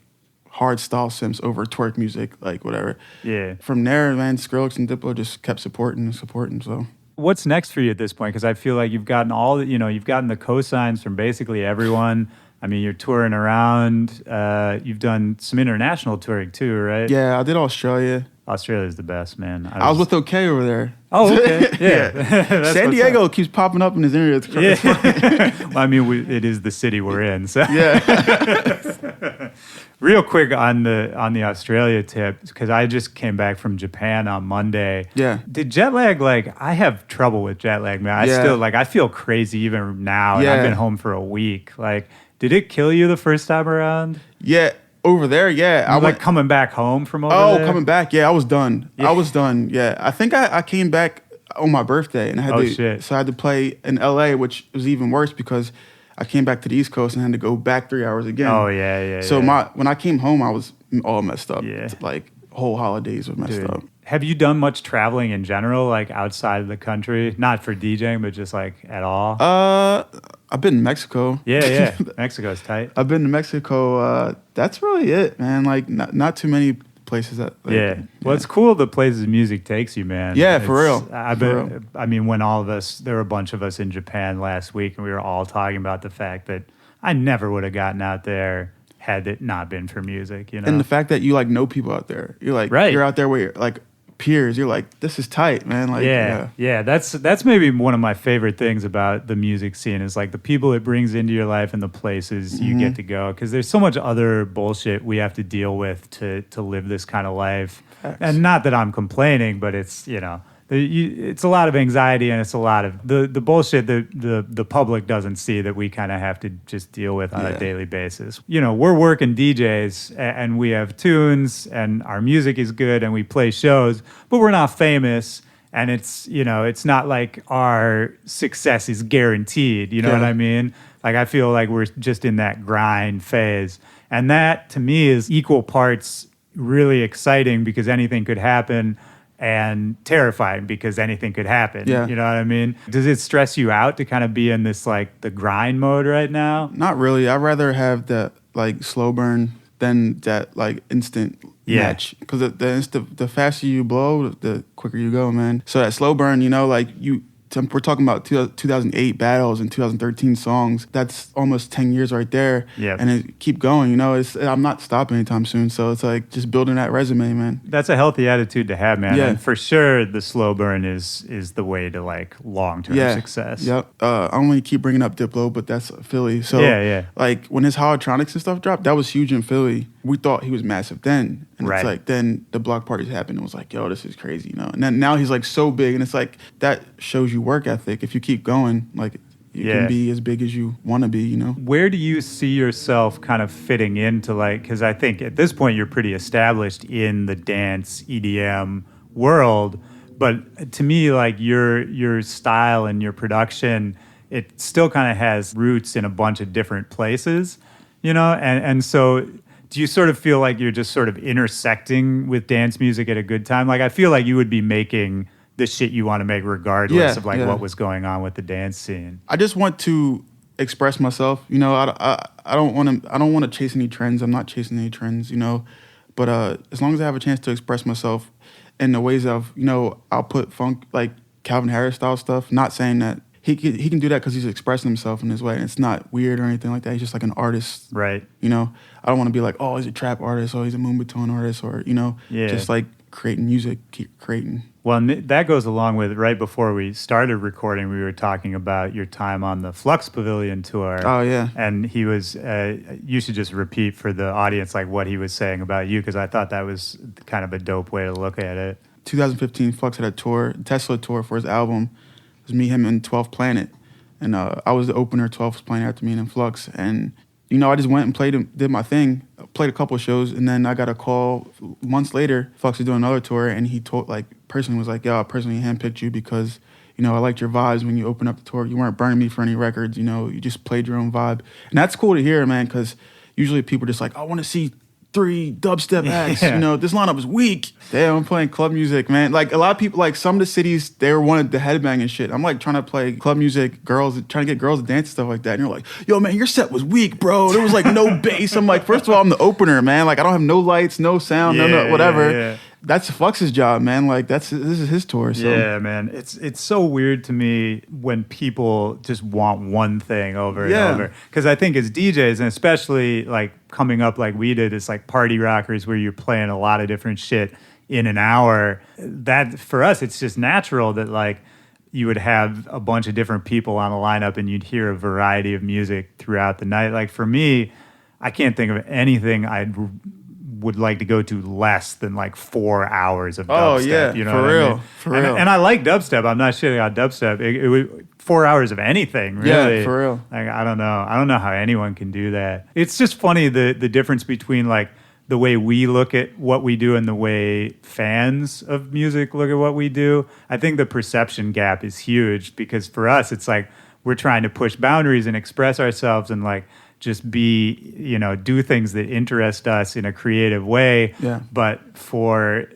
hard style sims over twerk music, like whatever. Yeah. From there, man, Skrillex and Diplo just kept supporting. So What's next for you at this point? Because I feel like you've gotten you've gotten the cosigns from basically everyone. I mean, you're touring around. You've done some international touring too, right? yeah, I did Australia. Australia's the best, man. I was with OK over there. Oh, okay. Yeah. That's San what's Diego keeps popping up in his interview. It's crazy. Yeah. Well, I mean, it is the city we're in. So Yeah. real quick on the Australia tip, because I just came back from Japan on Monday. Yeah. Did jet lag, like, I have trouble with jet lag, man. I Yeah. still, like, I feel crazy even now. And Yeah. I've been home for a week. Like, did it kill you the first time around? Yeah, over there, yeah. I like coming back home from over there? coming back. Yeah, I was done. Yeah. I was done. Yeah, I think I came back on my birthday, and I had Oh, to. shit. So I had to play in LA, which was even worse because I came back to the East Coast and had to go back 3 hours again. Oh yeah. So when I came home, I was all messed up. Yeah. Like whole holidays were messed up. Have you done much traveling in general, like outside of the country? Not for DJing, but just like at all? I've been to Mexico. Yeah. Mexico's tight. I've been to Mexico. That's really it, man. Like not too many places that. Like, Well, it's cool the places music takes you, man. Yeah, for real. I mean, when all of us, there were a bunch of us in Japan last week, and we were all talking about the fact that I never would have gotten out there had it not been for music, you know? And the fact that you like know people out there. You're like, you're out there where you're like peers. You're like, this is tight, man. Like, yeah. That's maybe one of my favorite things about the music scene is like the people it brings into your life and the places you get to go. Because there's so much other bullshit we have to deal with to live this kind of life. Facts. And not that I'm complaining, but it's, you know, it's a lot of anxiety and it's a lot of the bullshit that the public doesn't see that we kind of have to just deal with on a daily basis. You know, we're working DJs and we have tunes and our music is good and we play shows, but we're not famous. And it's, you know, it's not like our success is guaranteed. You know what I mean? Like, I feel like we're just in that grind phase. And that, to me, is equal parts really exciting because anything could happen and terrifying because anything could happen. Yeah. You know what I mean? Does it stress you out to kind of be in this, like, the grind mode right now? Not really. I'd rather have that, like, slow burn than that, like, instant match. Because the faster you blow, the quicker you go, man. So that slow burn, you know, like, we're talking about 2008 battles and 2013 songs. That's almost 10 years right there. Yep. And it keep going, you know. I'm not stopping anytime soon. So it's like just building that resume, man. That's a healthy attitude to have, man. Yeah. And for sure, the slow burn is the way to, like, long-term success. Yep. I only keep bringing up Diplo, but that's Philly. So like when his Holotronics and stuff dropped, that was huge in Philly. We thought he was massive then. And it's like, then the block parties happened. It was like, yo, this is crazy, you know? And then now he's like so big. And it's like, that shows you work ethic. If you keep going, like, you can be as big as you want to be, you know? Where do you see yourself kind of fitting into, like, because I think at this point you're pretty established in the dance EDM world, but to me, like, your style and your production, it still kind of has roots in a bunch of different places, you know? And so do you sort of feel like you're just sort of intersecting with dance music at a good time? Like, I feel like you would be making the shit you want to make regardless of like what was going on with the dance scene. I just want to express myself. You know, I don't want to chase any trends. I'm not chasing any trends, you know. But as long as I have a chance to express myself in the ways of, you know, I'll put funk, like Calvin Harris style stuff. Not saying that he can do that because he's expressing himself in his way. And it's not weird or anything like that. He's just like an artist. Right. You know, I don't want to be like, oh, he's a trap artist, or he's a Moonbaton artist, or, you know, just like creating music, keep creating. Well, and that goes along with, right before we started recording, we were talking about your time on the Flux Pavilion tour. Oh, yeah. And he was, you should just repeat for the audience, like, what he was saying about you, because I thought that was kind of a dope way to look at it. 2015, Flux had a tour, Tesla tour for his album. It was me, him, and 12th Planet. And I was the opener, 12th Planet after me and Flux. And, you know, I just went and played and did my thing. Played a couple of shows, and then I got a call months later. Flux was doing another tour, and he told, like, personally was like, yo, I personally handpicked you because, you know, I liked your vibes when you opened up the tour. You weren't burning me for any records, you know, you just played your own vibe. And that's cool to hear, man, because usually people are just like, I want to see 3 dubstep acts, you know, this lineup is weak. Damn, I'm playing club music, man. Like, a lot of people, like, some of the cities, they wanted the headbang and shit. I'm, like, trying to play club music, girls, trying to get girls to dance and stuff like that. And you're like, yo, man, your set was weak, bro. There was, like, no bass. I'm like, first of all, I'm the opener, man. Like, I don't have no lights, no sound, no whatever. That's Flux's job, man. Like, this is his tour. So. Yeah, man. It's so weird to me when people just want one thing over and over. Because I think as DJs, and especially like coming up like we did, it's like party rockers where you're playing a lot of different shit in an hour. That for us, it's just natural that like you would have a bunch of different people on a lineup and you'd hear a variety of music throughout the night. Like for me, I can't think of anything would like to go to less than like 4 hours of dubstep. Oh yeah, you know, for real, I mean? For real. And I like dubstep. I'm not shitting on dubstep. It was 4 hours of anything, really. Yeah, for real. Like I don't know how anyone can do that. It's just funny the difference between like the way we look at what we do and the way fans of music look at what we do. I think the perception gap is huge because for us, it's like we're trying to push boundaries and express ourselves and like just be, do things that interest us in a creative way. Yeah. But for,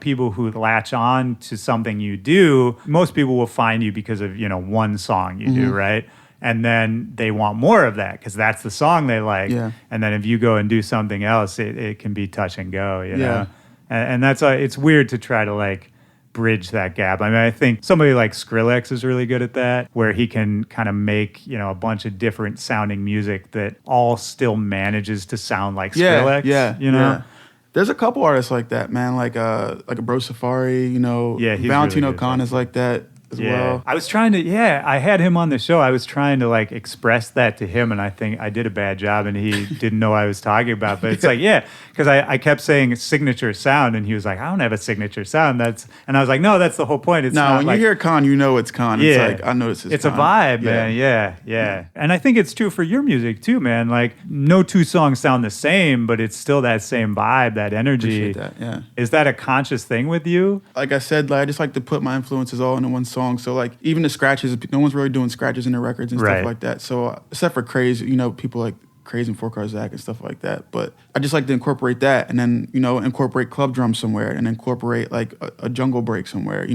people who latch on to something you do, most people will find you because of, one song you do, right? And then they want more of that because that's the song they like. Yeah. And then if you go and do something else, it can be touch and go, you know? And that's it's weird to try to like bridge that gap. I mean, I think somebody like Skrillex is really good at that, where he can kind of make, a bunch of different sounding music that all still manages to sound like Skrillex. Yeah. There's a couple artists like that, man. Like a Bro Safari, he's Valentino really good. Khan is like that as well. I was trying to, I had him on the show. I was trying to like express that to him, and I think I did a bad job, and he didn't know what I was talking about. But it's like, because I kept saying signature sound, and he was like, I don't have a signature sound. And I was like, no, that's the whole point. It's not when like, you hear Khan, you know it's Khan. It's like, I know this is It's Khan. a vibe, man. Yeah. And I think it's true for your music too, man. Like no two songs sound the same, but it's still that same vibe, that energy. Appreciate that, yeah. Is that a conscious thing with you? Like I said, I just like to put my influences all into one song. So like even the scratches, no one's really doing scratches in their records and stuff like that. So except for Craze, people like Craze and 4 Car Zach and stuff like that. But I just like to incorporate that and then, incorporate club drums somewhere and incorporate like a jungle break somewhere.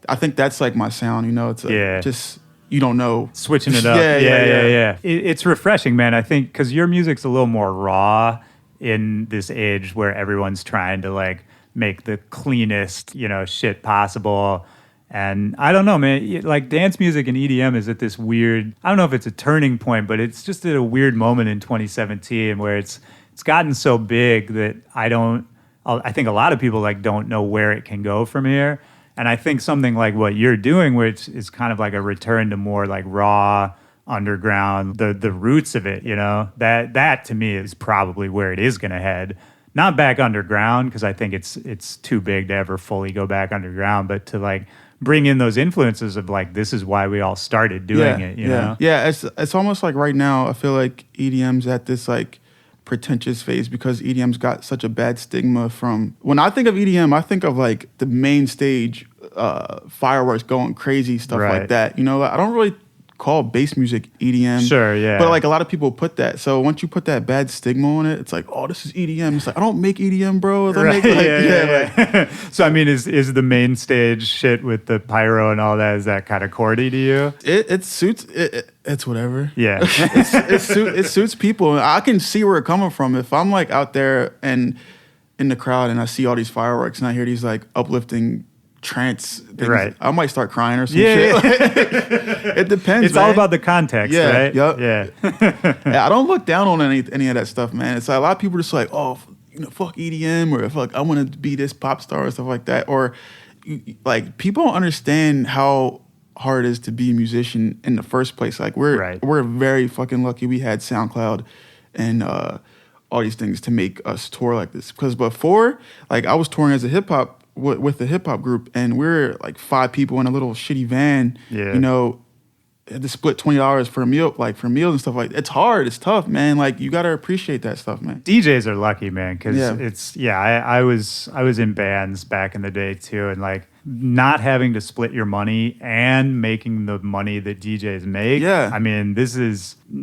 I think that's like my sound, it's like just, you don't know. Switching it up. Yeah. It's refreshing, man. I think because your music's a little more raw in this age where everyone's trying to like make the cleanest, shit possible. And I don't know, man, like dance music and EDM is at this weird, I don't know if it's a turning point, but it's just at a weird moment in 2017 where it's gotten so big that I think a lot of people like don't know where it can go from here. And I think something like what you're doing, which is kind of like a return to more like raw underground, the roots of it, that to me is probably where it is going to head. Not back underground, because I think it's too big to ever fully go back underground, but to like bring in those influences of like, this is why we all started doing it, you know? Yeah, it's almost like right now, I feel like EDM's at this like pretentious phase because EDM's got such a bad stigma from, when I think of EDM, I think of like the main stage, fireworks going crazy, stuff like that. I don't really call bass music EDM. Sure, yeah. But like a lot of people put that. So once you put that bad stigma on it, it's like, oh, this is EDM. It's like, I don't make EDM, bro. So I mean, is the main stage shit with the pyro and all that, is that kind of corny to you? It suits it's whatever. Yeah. it suits people. I can see where it's coming from. If I'm like out there and in the crowd and I see all these fireworks and I hear these like uplifting trance things, I might start crying or some shit. It depends. It's all about the context, right? Yep. Yeah. I don't look down on any of that stuff, man. It's like a lot of people just like, oh, fuck EDM, or fuck, I want to be this pop star or stuff like that. Or like people don't understand how hard it is to be a musician in the first place. Like we're very fucking lucky we had SoundCloud and all these things to make us tour like this. Because before, like I was touring as a hip hop with the hip hop group, and we're like 5 people in a little shitty van. Had to split $20 for a meal, like for meals and stuff like that. It's hard. It's tough, man. Like you gotta appreciate that stuff, man. DJs are lucky, man, because I was in bands back in the day too, and like not having to split your money and making the money that DJs make. Yeah, I mean,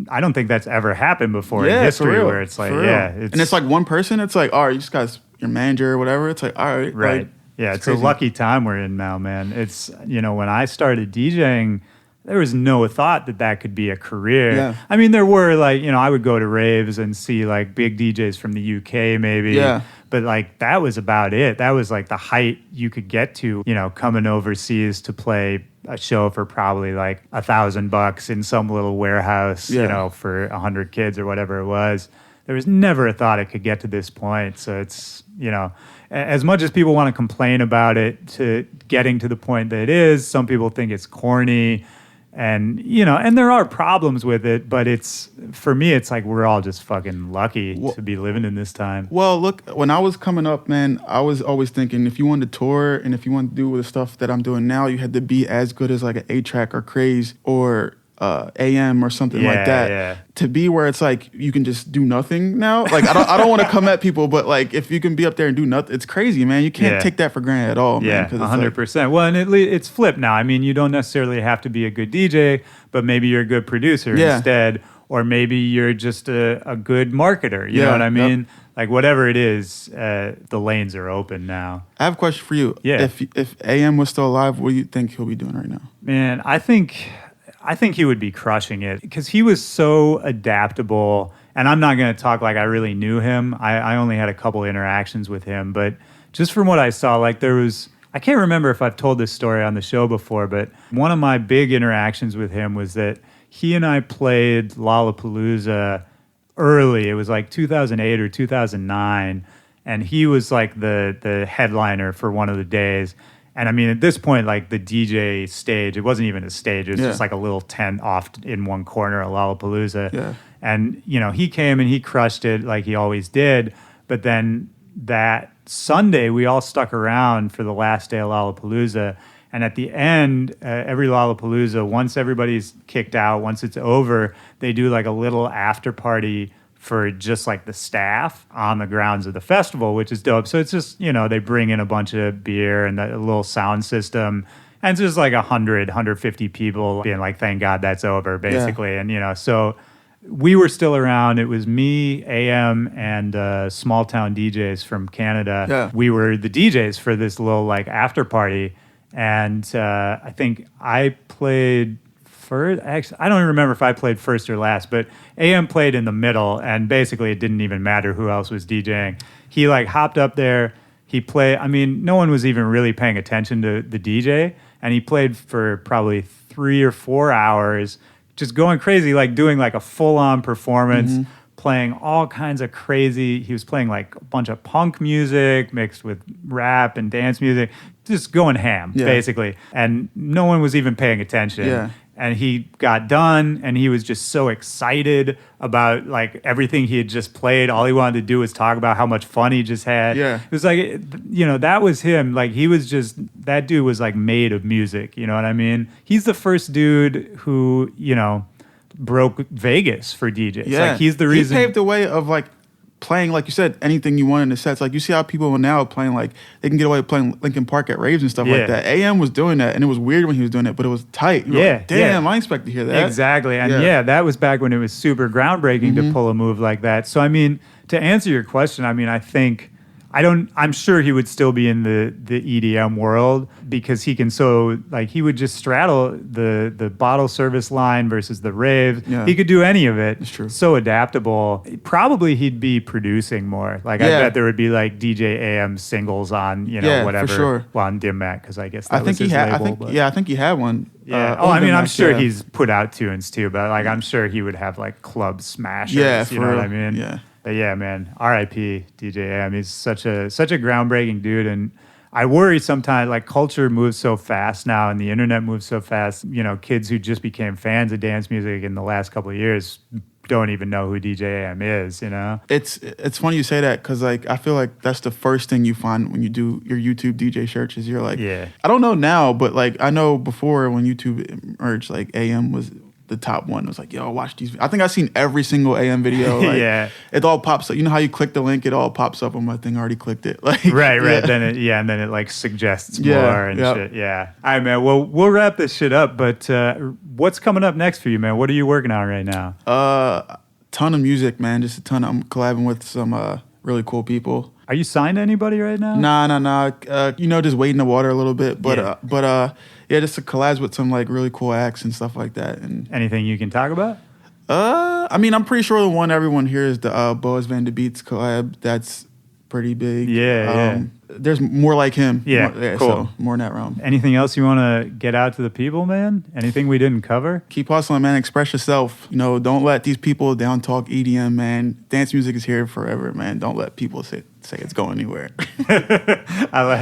I don't think that's ever happened before in history, where it's like, and it's like one person. It's like, all right, you just got your manager or whatever. It's like, all right, right. Like, it's a lucky time we're in now, man. It's, when I started DJing, there was no thought that could be a career. Yeah. I mean, there were like, I would go to raves and see like big DJs from the UK maybe. Yeah. But like that was about it. That was like the height you could get to, coming overseas to play a show for probably like $1,000 in some little warehouse, for 100 kids or whatever it was. There was never a thought it could get to this point. So it's, as much as people want to complain about it to getting to the point that it is, some people think it's corny. And, and there are problems with it, but for me, it's like we're all just fucking lucky to be living in this time. Well, look, when I was coming up, man, I was always thinking if you wanted to tour and if you wanted to do the stuff that I'm doing now, you had to be as good as like an A-Track or Craze or AM or something like that. Yeah. To be where it's like you can just do nothing now. Like I don't want to come at people, but like if you can be up there and do nothing, it's crazy, man. You can't take that for granted at all, man. 100%. Well, and it's flipped now. I mean, you don't necessarily have to be a good DJ, but maybe you're a good producer instead, or maybe you're just a good marketer. You know what I mean? Yep. Like whatever it is, the lanes are open now. I have a question for you. Yeah. If AM was still alive, what do you think he'll be doing right now? Man, I think he would be crushing it because he was so adaptable. And I'm not going to talk like I really knew him. I only had a couple interactions with him. But just from what I saw, like there was, I can't remember if I've told this story on the show before, but one of my big interactions with him was that he and I played Lollapalooza early. It was like 2008 or 2009. And he was like the headliner for one of the days. And I mean, at this point, like the DJ stage, it wasn't even a stage. It was just like a little tent off in one corner of Lollapalooza. Yeah. And, you know, he came and he crushed it like he always did. But then that Sunday, we all stuck around for the last day of Lollapalooza. And at the end, every Lollapalooza, once everybody's kicked out, once it's over, they do like a little after party for just like the staff on the grounds of the festival, which is dope. So it's just, you know, they bring in a bunch of beer and a little sound system. And it's just like 150 people being like, thank God that's over, basically. Yeah. And, you know, so we were still around. It was me, AM, and small town DJs from Canada. Yeah. We were the DJs for this little like after party. And I think I played first. Actually, I don't even remember if I played first or last, but AM played in the middle, and basically it didn't even matter who else was DJing. He like hopped up there. He played. I mean, no one was even really paying attention to the DJ, and he played for probably 3 or 4 hours, just going crazy, like doing like a full-on performance, playing all kinds of crazy. He was playing like a bunch of punk music mixed with rap and dance music, just going ham, basically. And no one was even paying attention. Yeah. And he got done, and he was just so excited about like everything he had just played. All he wanted to do was talk about how much fun he just had. Yeah. It was like, you know, that was him. Like he was just, that dude was like made of music. You know what I mean? He's the first dude who, you know, broke Vegas for DJs. Yeah. Like he's the reason. He paved the way of like playing, like you said, anything you want in the sets. Like you see how people are now playing, like they can get away with playing Linkin Park at raves and stuff like that. AM was doing that, and it was weird when he was doing it, but it was tight. You were like, damn, I expect to hear that. Exactly. And that was back when it was super groundbreaking to pull a move like that. So I mean, to answer your question, I mean, I'm sure he would still be in the EDM world because he can he would just straddle the bottle service line versus the rave. Yeah. He could do any of it. That's true. So adaptable. Probably he'd be producing more. Like I bet there would be like DJ AM singles on, you know, whatever. For sure. Well, on Dim Mak, because I guess that was his label. I think he had one. Yeah. I mean, I'm sure he's put out tunes too, but like I'm sure he would have like club smashers. Yeah, you know what I mean? Yeah. But yeah, man, R.I.P. DJ AM. He's such a groundbreaking dude, and I worry sometimes. Like culture moves so fast now, and the internet moves so fast. You know, kids who just became fans of dance music in the last couple of years don't even know who DJ AM is. You know, it's funny you say that because like I feel like that's the first thing you find when you do your YouTube DJ search is you're like, I don't know now, but like I know before when YouTube emerged, like AM was the top one. It was like, yo, watch these. I think I've seen every single AM video. Like, it all pops up. You know how you click the link, it all pops up on my thing. I already clicked it. Like, right. Then and then it like suggests more and shit. Yeah. All right, man. Well, we'll wrap this shit up. But what's coming up next for you, man? What are you working on right now? Ton of music, man. Just a ton. I'm collabing with some really cool people. Are you signed to anybody right now? Nah. You know, just wading the water a little bit. But just to collabs with some like really cool acts and stuff like that. And anything you can talk about? I mean, I'm pretty sure the one everyone hears is the Boas Van de Beats collab. That's pretty big. Yeah. There's more like him. Yeah, cool. So more in that realm. Anything else you want to get out to the people, man? Anything we didn't cover? Keep hustling, man. Express yourself. You know, don't let these people down talk EDM, man. Dance music is here forever, man. Don't let people say it's going anywhere.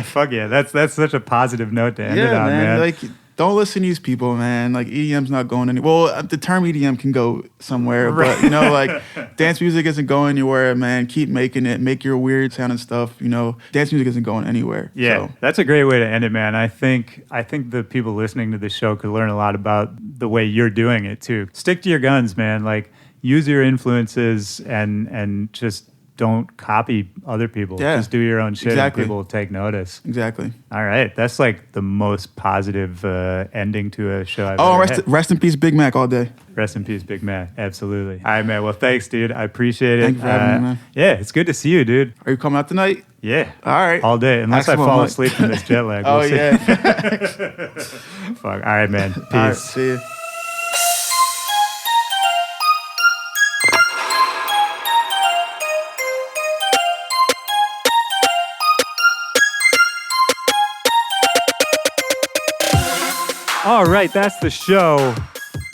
Fuck yeah. That's such a positive note to end it on, man. Like don't listen to these people, man. Like EDM's not going anywhere. Well, the term EDM can go somewhere, but like dance music isn't going anywhere, man. Keep making it. Make your weird sounding stuff. Dance music isn't going anywhere. Yeah, so. That's a great way to end it, man. I think the people listening to this show could learn a lot about the way you're doing it too. Stick to your guns, man. Like use your influences and just don't copy other people. Yeah, just do your own shit. Exactly. And people will take notice. Exactly. All right. That's like the most positive ending to a show I've ever had. Rest in peace, Big Mac all day. Rest in peace, Big Mac. Absolutely. All right, man. Well, thanks, dude. I appreciate it. Thank you for having me, man. Yeah, it's good to see you, dude. Are you coming out tonight? Yeah. All right. All day. Unless I Excellent, fall Mike. asleep from this jet lag. Oh, see. yeah. Fuck. All right, man. Peace. All right, see you. All right, that's the show.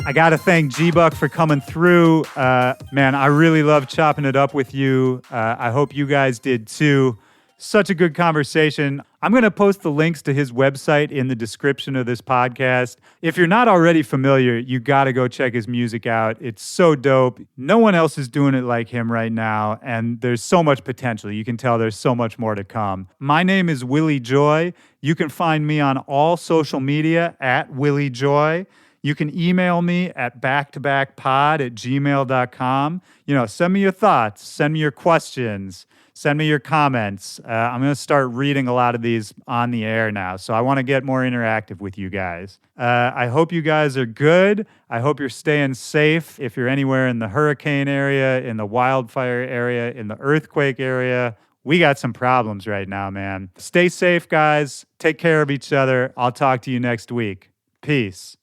I got to thank G-Buck for coming through. Man, I really love chopping it up with you. I hope you guys did too. Such a good conversation. I'm going to post the links to his website in the description of this podcast. If you're not already familiar, you got to go check his music out. It's so dope. No one else is doing it like him right now, and there's so much potential. You can tell there's so much more to come. My name is Willie Joy. You can find me on all social media at Willie Joy. You can email me at backtobackpod@gmail.com. Send me your thoughts, send me your questions, send me your comments. I'm going to start reading a lot of these on the air now, so I want to get more interactive with you guys. I hope you guys are good. I hope you're staying safe. If you're anywhere in the hurricane area, in the wildfire area, in the earthquake area, we got some problems right now, man. Stay safe, guys. Take care of each other. I'll talk to you next week. Peace.